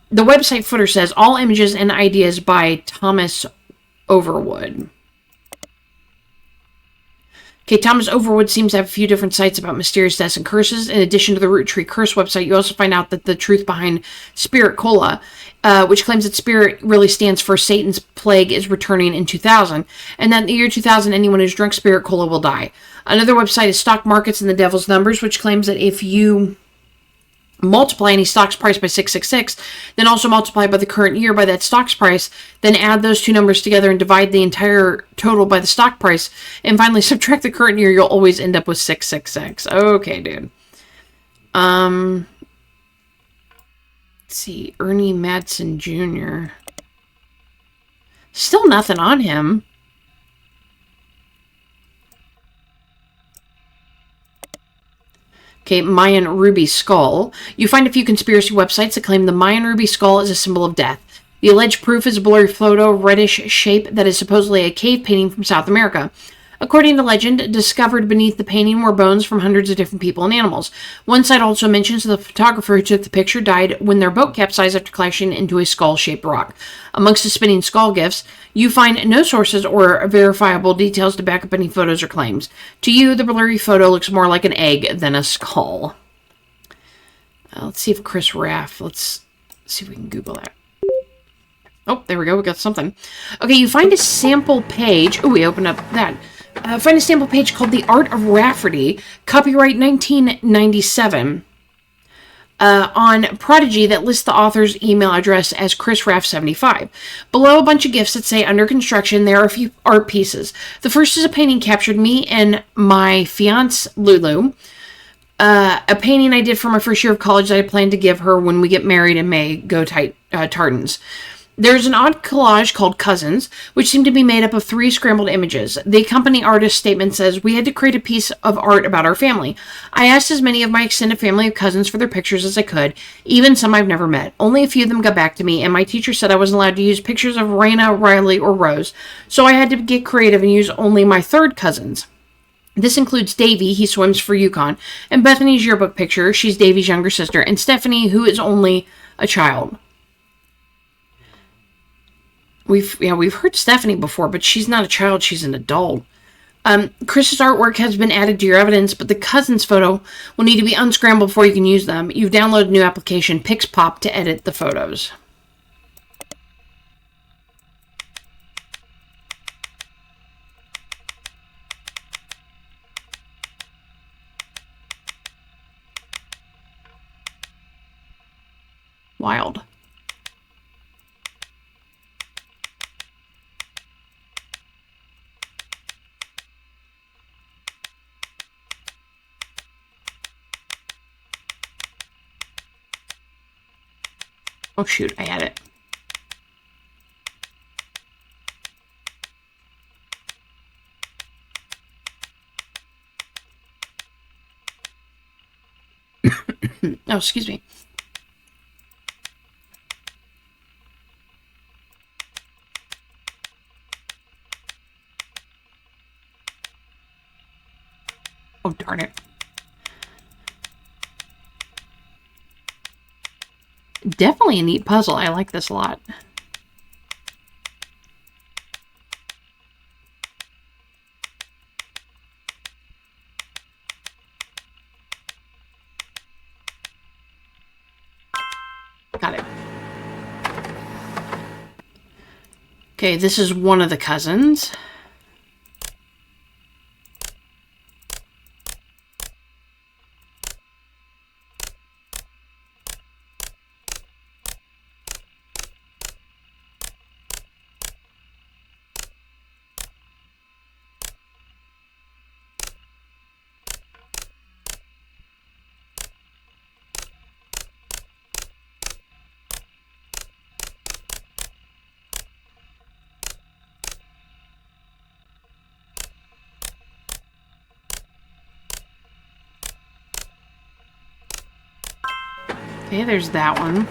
The website footer says, all images and ideas by Thomas Overwood. Okay, Thomas Overwood seems to have a few different sites about mysterious deaths and curses. In addition to the Roottree Curse website, you also find out that the truth behind Spirit Cola, which claims that Spirit really stands for Satan's plague, is returning in 2000, and that in the year 2000, anyone who's drunk Spirit Cola will die. Another website is Stock Markets and the Devil's Numbers, which claims that if you multiply any stock's price by 666, then also multiply by the current year by that stock's price, then add those two numbers together and divide the entire total by the stock price, and finally subtract the current year, you'll always end up with 666. Okay, dude. Let's see, Ernie Madsen Jr. Still nothing on him. Okay, Mayan ruby skull. You find a few conspiracy websites that claim the Mayan ruby skull is a symbol of death. The alleged proof is a blurry photo of reddish shape that is supposedly a cave painting from South America. According to legend, discovered beneath the painting were bones from hundreds of different people and animals. One site also mentions the photographer who took the picture died when their boat capsized after crashing into a skull-shaped rock. Amongst the spinning skull gifts, you find no sources or verifiable details to back up any photos or claims. To you, the blurry photo looks more like an egg than a skull. Let's see if Chris Raff, let's see if we can Google that. Oh, there we go, we got something. Okay, you find a sample page. Oh, we opened up that. Find a sample page called The Art of Rafferty, copyright 1997, on Prodigy that lists the author's email address as ChrisRaff75. Below a bunch of gifts that say under construction, there are a few art pieces. The first is a painting captured me and my fiance, Lulu. A painting I did for my first year of college that I plan to give her when we get married in May. Go Tartans. There's an odd collage called Cousins, which seem to be made up of 3 scrambled images. The accompanying artist's statement says, we had to create a piece of art about our family. I asked as many of my extended family of cousins for their pictures as I could, even some I've never met. Only a few of them got back to me, and my teacher said I wasn't allowed to use pictures of Raina, Riley, or Rose, so I had to get creative and use only my third cousins. This includes Davy, he swims for Yukon, and Bethany's yearbook picture, she's Davy's younger sister, and Stephanie, who is only a child. We've heard Stephanie before, but she's not a child, she's an adult. Chris's artwork has been added to your evidence, but the cousins photo will need to be unscrambled before you can use them. You've downloaded a new application, PixPop, to edit the photos. Wild. Oh shoot, I had it. Oh, excuse me. Oh, darn it. Definitely a neat puzzle. I like this a lot. Got it. Okay, this is one of the cousins. Okay, there's that one.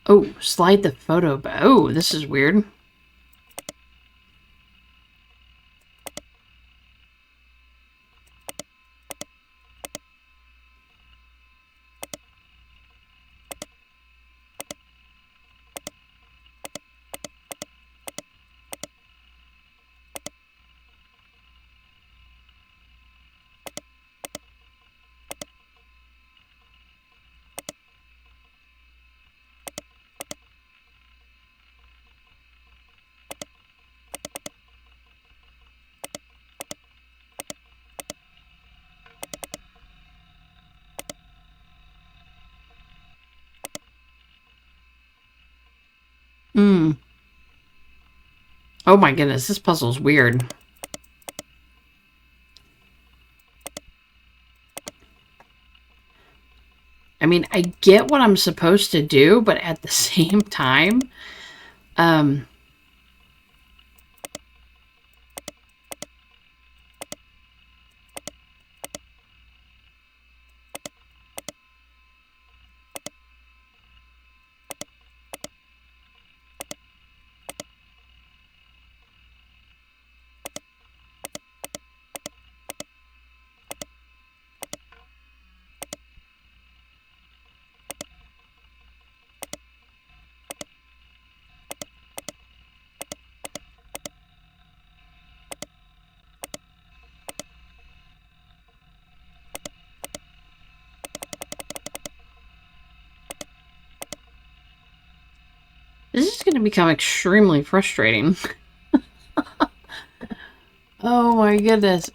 Oh, slide the photo back. Oh, this is weird. Hmm. Oh my goodness, this puzzle's weird. I mean, I get what I'm supposed to do, but at the same time, this is going to become extremely frustrating. Oh my goodness.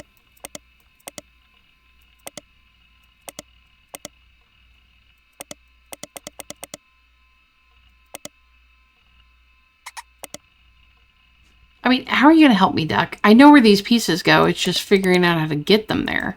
I mean, how are you going to help me, Duck? I know where these pieces go. It's just figuring out how to get them there.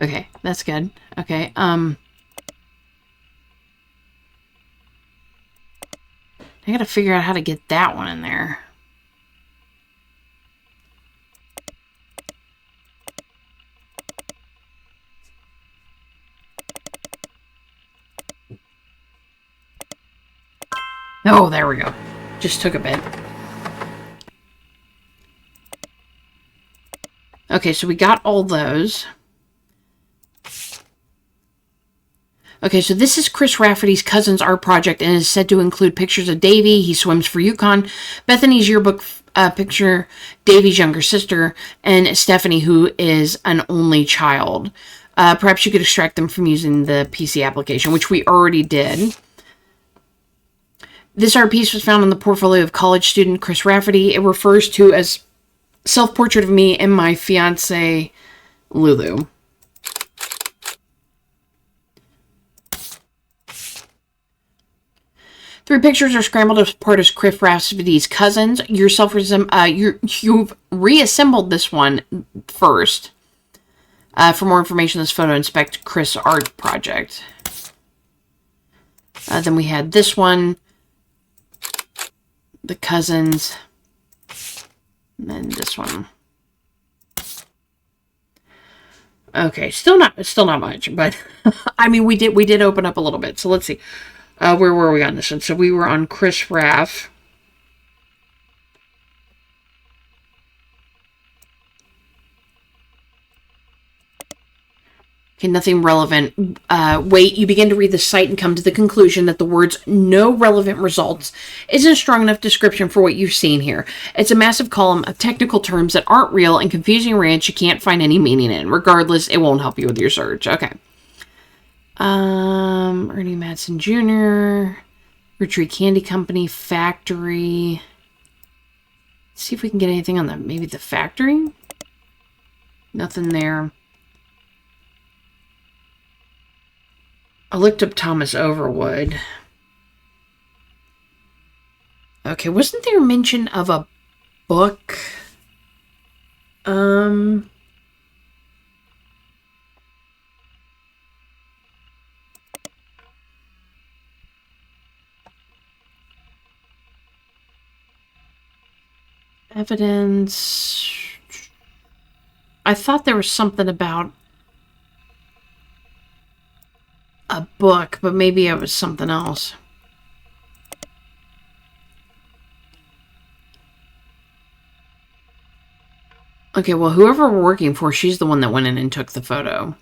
Okay, that's good. Okay, I gotta figure out how to get that one in there. Oh, there we go. Just took a bit. Okay, so we got all those. Okay, so this is Chris Rafferty's cousin's art project and is said to include pictures of Davy. He swims for Yukon. Bethany's yearbook picture, Davy's younger sister, and Stephanie, who is an only child. Perhaps you could extract them from using the PC application, which we already did. This art piece was found in the portfolio of college student Chris Rafferty. It refers to as self-portrait of me and my fiance, Lulu. Three pictures are scrambled apart as Chris Rafferty's cousins. You've reassembled this one first. For more information on this photo, inspect Chris' art project. Then we had this one. The cousins. And then this one. Okay, still not much, but I mean we did open up a little bit. So let's see. Where were we on this one? So we were on Chris Raff. Okay, nothing relevant. Wait, you begin to read the site and come to the conclusion that the words "no relevant results" isn't a strong enough description for what you've seen here. It's a massive column of technical terms that aren't real and confusing rants you can't find any meaning in. Regardless, it won't help you with your search. Okay. Ernie Madsen Jr., Roottrees Candy Company, Factory. Let's see if we can get anything on maybe the factory. Nothing there. I looked up Thomas Overwood. Okay, wasn't there mention of a book? Evidence. I thought there was something about a book, but maybe it was something else. Okay, well, whoever we're working for, she's the one that went in and took the photo.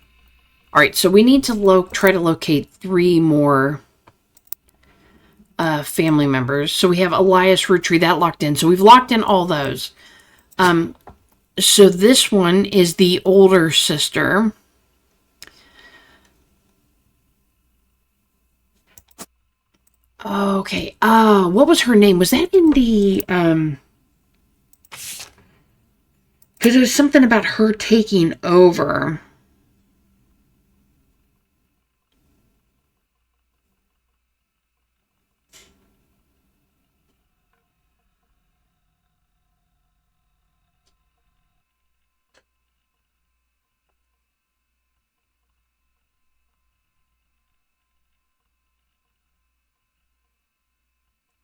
All right, so we need to try to locate 3 more family members. So we have Elias Roottrees, that locked in. So we've locked in all those. So this one is the older sister. Okay. What was her name? Was that in the because there was something about her taking over.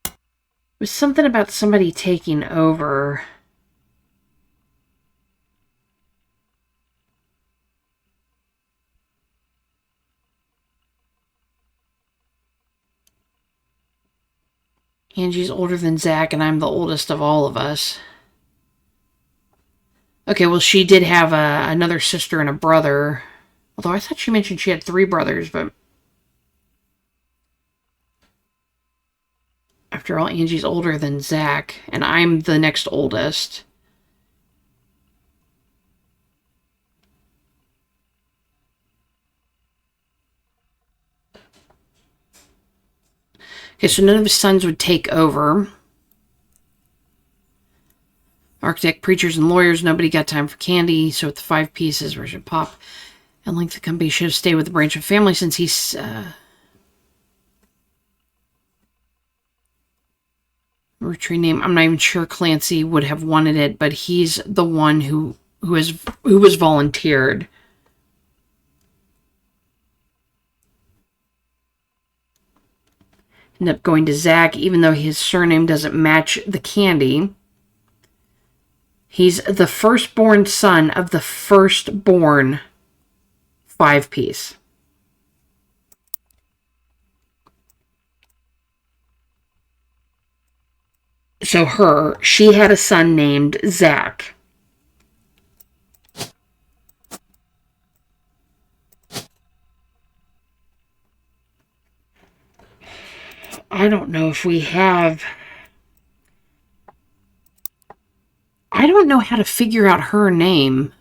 It was something about somebody taking over. Angie's older than Zach, and I'm the oldest of all of us. Okay, well, she did have another sister and a brother. Although I thought she mentioned she had 3 brothers, but... After all, Angie's older than Zach, and I'm the next oldest. Okay, so none of his sons would take over. Architect, preachers, and lawyers, nobody got time for candy, so with the 5 pieces, where should Pop and Link the company should have stayed with the branch of family since he's... Roottrees name, I'm not even sure Clancy would have wanted it, but he's the one who was volunteered. End up going to Zach, even though his surname doesn't match the candy. He's the firstborn son of the firstborn 5-piece. So she had a son named Zach. I don't know if we have... I don't know how to figure out her name.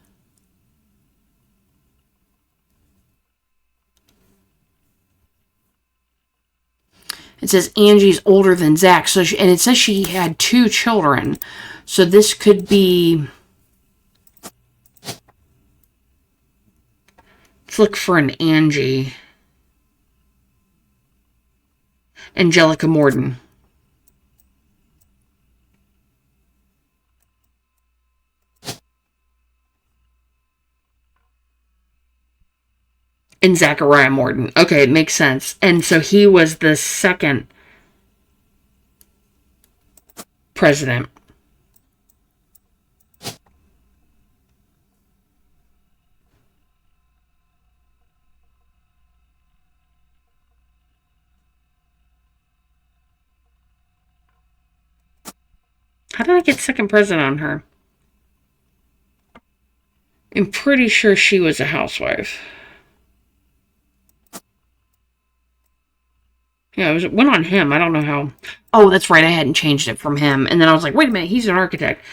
It says Angie's older than Zach, and it says she had 2 children. So this could be... Let's look for an Angie. Angelica Morden. And Zachariah Morden. Okay, it makes sense. And so he was the second president. How did I get second president on her? I'm pretty sure she was a housewife. Yeah, it went on him. I don't know how. Oh, that's right. I hadn't changed it from him. And then I was like, wait a minute. He's an architect.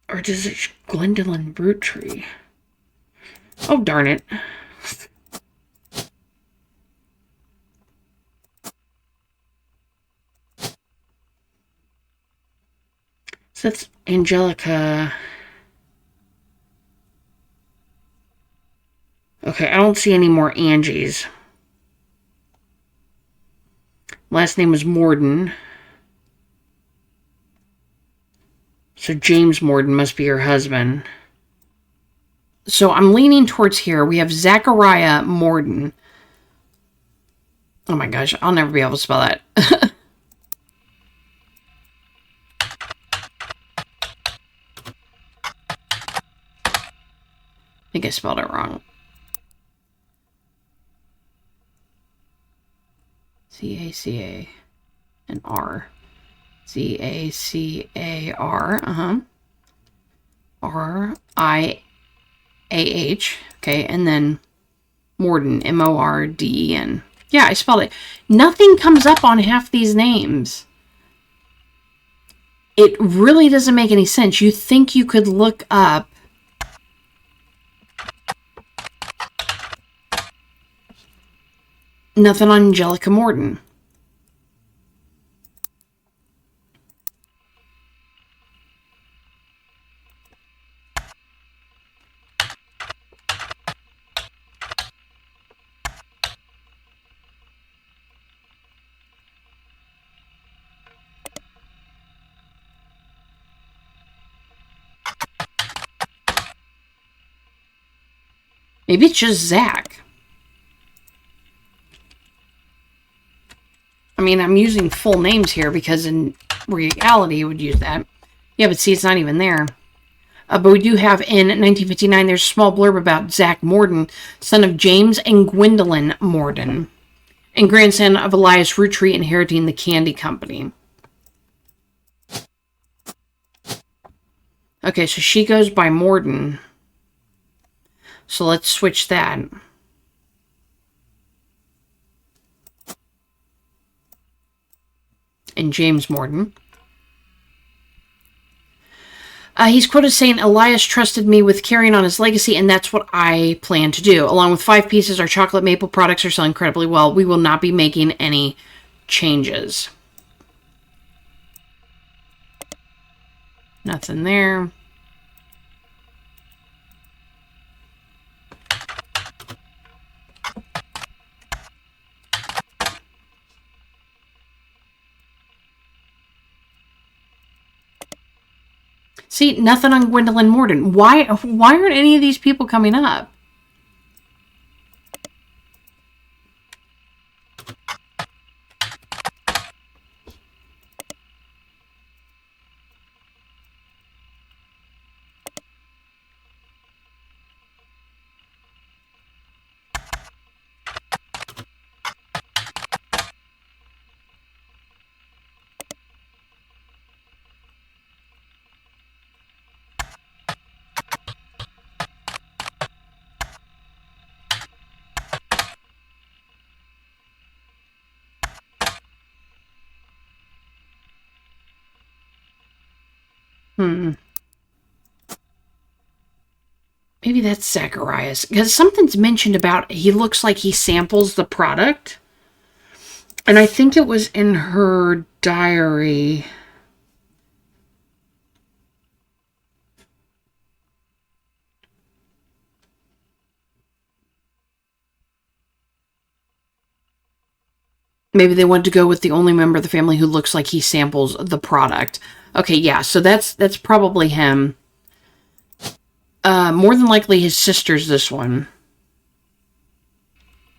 Or does it Gwendolyn Roottrees? Oh, darn it. So that's Angelica. Okay, I don't see any more Angies. Last name was Morden. So James Morden must be her husband. So I'm leaning towards here. We have Zachariah Morden. Oh my gosh, I'll never be able to spell that. I think I spelled it wrong. C-A-C-A and R. C-A-C-A-R. R-I-A-H. Okay, and then Morden. M-O-R-D-E-N. Yeah, I spelled it. Nothing comes up on half these names. It really doesn't make any sense. You think you could look up nothing on Angelica Morden. Maybe it's just Zach. I mean, I'm using full names here because in reality you would use that. Yeah, but see, it's not even there. But we do have in 1959, there's a small blurb about Zach Morden, son of James and Gwendolyn Morden, and grandson of Elias Roottree, inheriting the candy company. Okay, so she goes by Morden. So let's switch that. And James Morden. He's quoted saying, Elias trusted me with carrying on his legacy, and that's what I plan to do. Along with 5 pieces, our chocolate maple products are selling incredibly well. We will not be making any changes. Nothing there. See, nothing on Gwendolyn Morden. Why aren't any of these people coming up? Maybe that's Zacharias. Because something's mentioned about he looks like he samples the product. And I think it was in her diary. Maybe they wanted to go with the only member of the family who looks like he samples the product. Okay, yeah, so that's probably him. More than likely his sister's this one.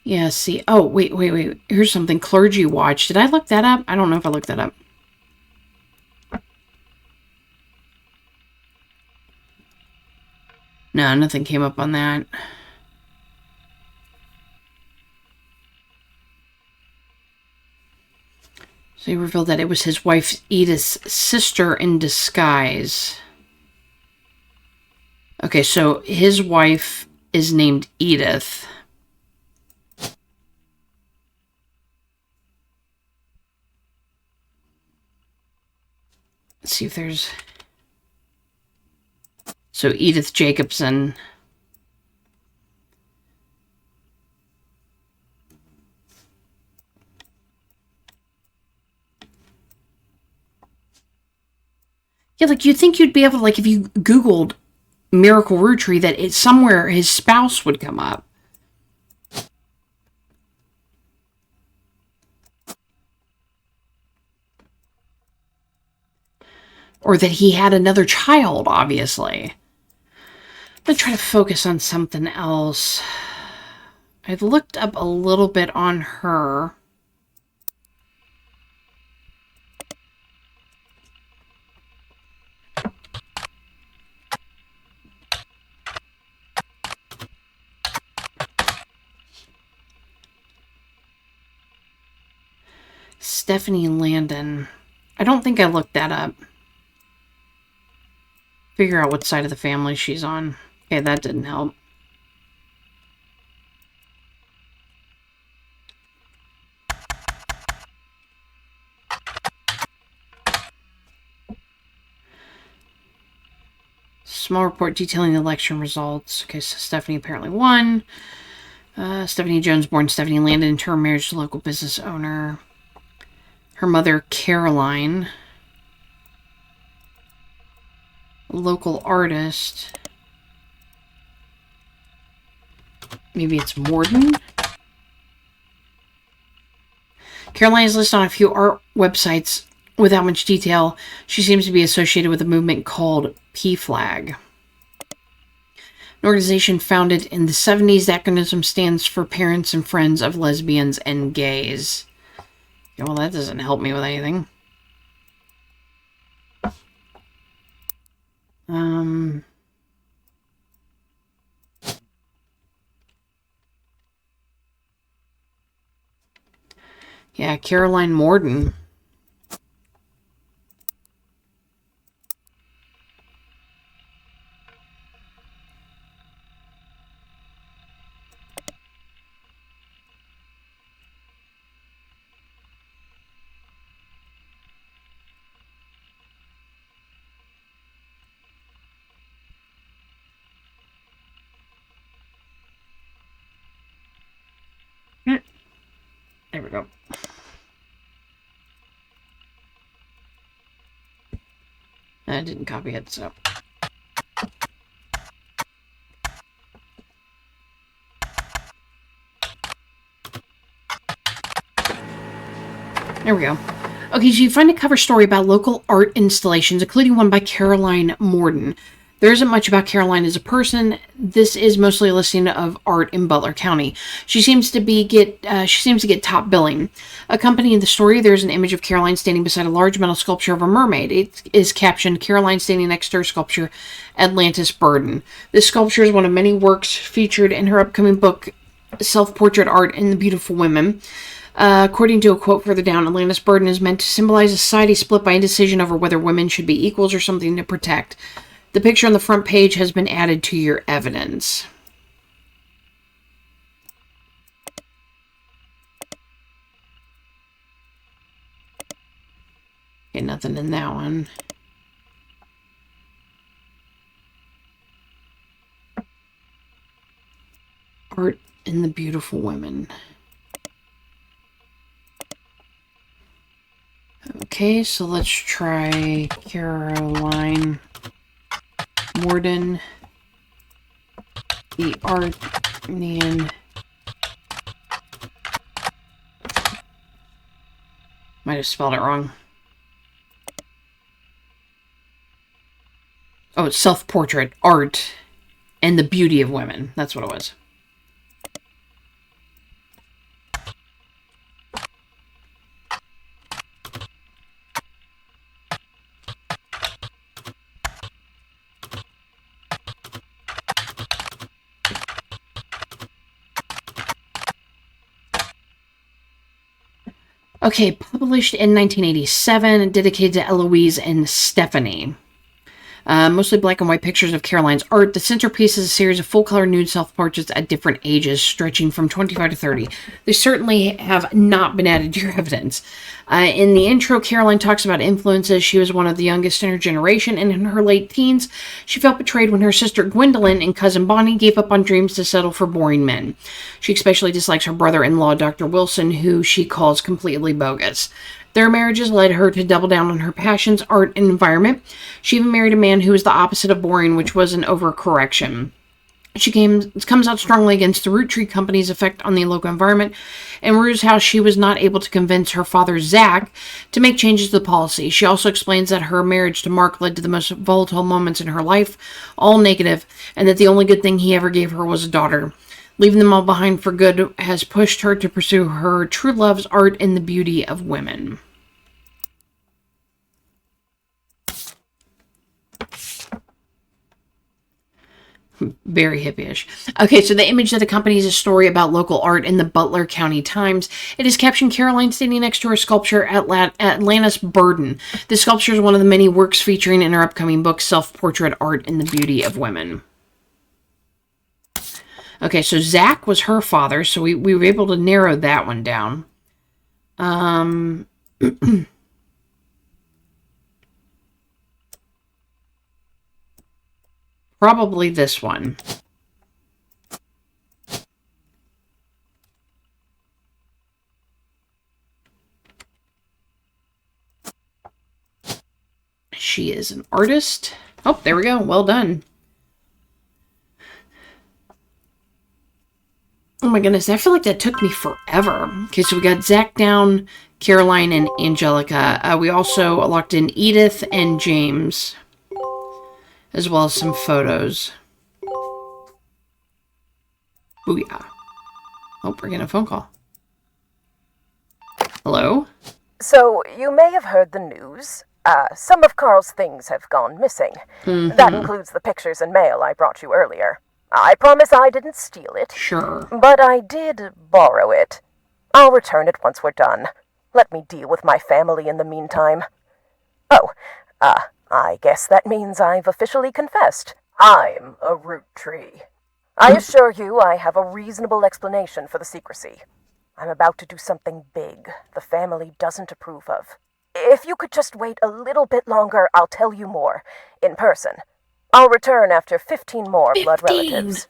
Yeah, see. Oh, wait. Here's something. Clergy Watch. Did I look that up? I don't know if I looked that up. No, nothing came up on that. So he revealed that it was his wife Edith's sister in disguise. Okay, so his wife is named Edith. Let's see if there's... So Edith Jacobson. Yeah, like you'd think you'd be able to, like if you Googled Miracle Rootree, that it's somewhere his spouse would come up. Or that he had another child, obviously. I'm going to try to focus on something else. I looked up a little bit on her. Stephanie Landon. I don't think I looked that up. Figure out what side of the family she's on. Okay, that didn't help. Small report detailing the election results. Okay, so Stephanie apparently won. Stephanie Jones, born Stephanie Landon, into her marriage to local business owner. Her mother, Caroline. Local artist. Maybe it's Morden? Caroline is listed on a few art websites without much detail. She seems to be associated with a movement called PFLAG. An organization founded in the 70s. The acronym stands for Parents and Friends of Lesbians and Gays. Yeah, well, that doesn't help me with anything. Yeah, Caroline Morden. There we go. I didn't copy it, so. There we go. Okay, so you find a cover story about local art installations, including one by Caroline Morden. There isn't much about Caroline as a person. This is mostly a listing of art in Butler County. She seems to get top billing. Accompanying the story, there's an image of Caroline standing beside a large metal sculpture of a mermaid. It is captioned, "Caroline standing next to her sculpture, Atlantis Burden." This sculpture is one of many works featured in her upcoming book, Self-Portrait Art and the Beautiful Women. According to a quote further down, Atlantis Burden is meant to symbolize a society split by indecision over whether women should be equals or something to protect. The picture on the front page has been added to your evidence. Okay, nothing in that one. Art and the Beautiful Women. Okay, so let's try Caroline Morden, the Artnian. Might have spelled it wrong. Oh, it's Self-Portrait Art and the Beauty of Women. That's what it was. Okay, published in 1987, dedicated to Eloise and Stephanie. Mostly black and white pictures of Caroline's art. The centerpiece is a series of full-color nude self-portraits at different ages, stretching from 25 to 30. They certainly have not been added to your evidence. In the intro, Caroline talks about influences. She was one of the youngest in her generation, and in her late teens, she felt betrayed when her sister Gwendolyn and cousin Bonnie gave up on dreams to settle for boring men. She especially dislikes her brother-in-law, Dr. Wilson, who she calls completely bogus. Their marriages led her to double down on her passions, art, and environment. She even married a man who was the opposite of boring, which was an overcorrection. comes out strongly against the Roottree Company's effect on the local environment, and rues how she was not able to convince her father, Zach, to make changes to the policy. She also explains that her marriage to Mark led to the most volatile moments in her life, all negative, and that the only good thing he ever gave her was a daughter. Leaving them all behind for good has pushed her to pursue her true love's art and the beauty of women. Very hippie-ish. Okay, so the image that accompanies a story about local art in the Butler County Times. It is captioned Caroline standing next to her sculpture at Atlantis Burden. The sculpture is one of the many works featuring in her upcoming book, Self-Portrait Art and the Beauty of Women. Okay, so Zach was her father, so we were able to narrow that one down. Probably this one. She is an artist. Oh, there we go. Well done. Oh my goodness, I feel like that took me forever. Okay, so we got Zach down, Caroline, and Angelica. We also locked in Edith and James, as well as some photos. Booyah. Oh, we're getting a phone call. Hello? So, you may have heard the news. Some of Carl's things have gone missing. That includes the pictures and mail I brought you earlier. I promise I didn't steal it. Sure. But I did borrow it. I'll return it once we're done. Let me deal with my family in the meantime. Oh, I guess that means I've officially confessed. I'm a Roottree. I assure you I have a reasonable explanation for the secrecy. I'm about to do something big the family doesn't approve of. If you could just wait a little bit longer, I'll tell you more, in person. I'll return after 15 more blood relatives.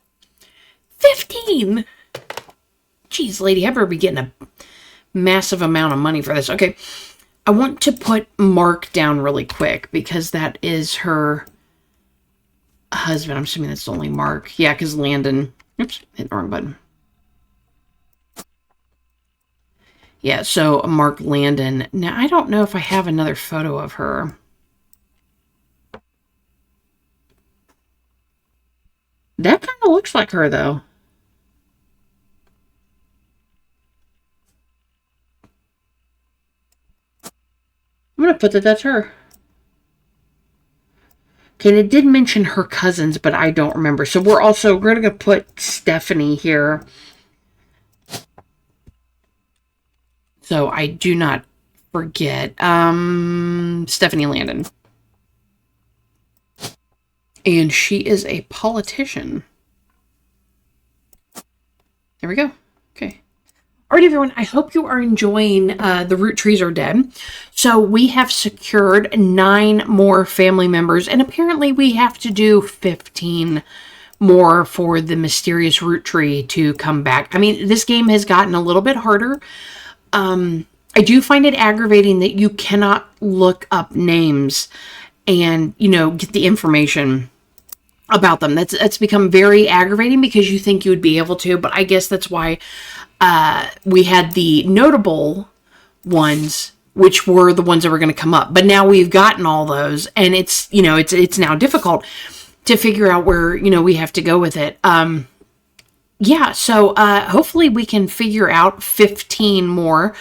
15! Jeez, lady, I better be getting a massive amount of money for this. Okay, I want to put Mark down really quick because that is her husband. I'm assuming that's only Mark. Yeah, because Landon... Oops, hit the wrong button. Yeah, so Mark Landon. Now, I don't know if I have another photo of her. That kind of looks like her, though. I'm going to put that that's her. Okay, and it did mention her cousins, but I don't remember. So we're going to put Stephanie here. So I do not forget. Stephanie Landon. And she is a politician. There we go. Okay. Alright, everyone. I hope you are enjoying The Roottrees Are Dead. So we have secured 9 more family members. And apparently we have to do 15 more for the mysterious Roottree to come back. I mean, this game has gotten a little bit harder. I do find it aggravating that you cannot look up names and, get the information about them. That's become very aggravating because you think you would be able to, but I guess that's why we had the notable ones, which were the ones that were going to come up. But now we've gotten all those, and it's now difficult to figure out where, we have to go with it. Yeah, so hopefully we can figure out 15 more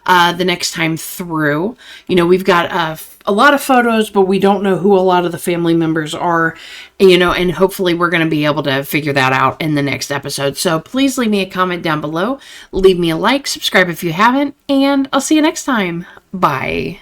the next time through. We've got a lot of photos, but we don't know who a lot of the family members are, and hopefully we're going to be able to figure that out in the next episode. So please leave me a comment down below, leave me a like, subscribe if you haven't, and I'll see you next time. Bye.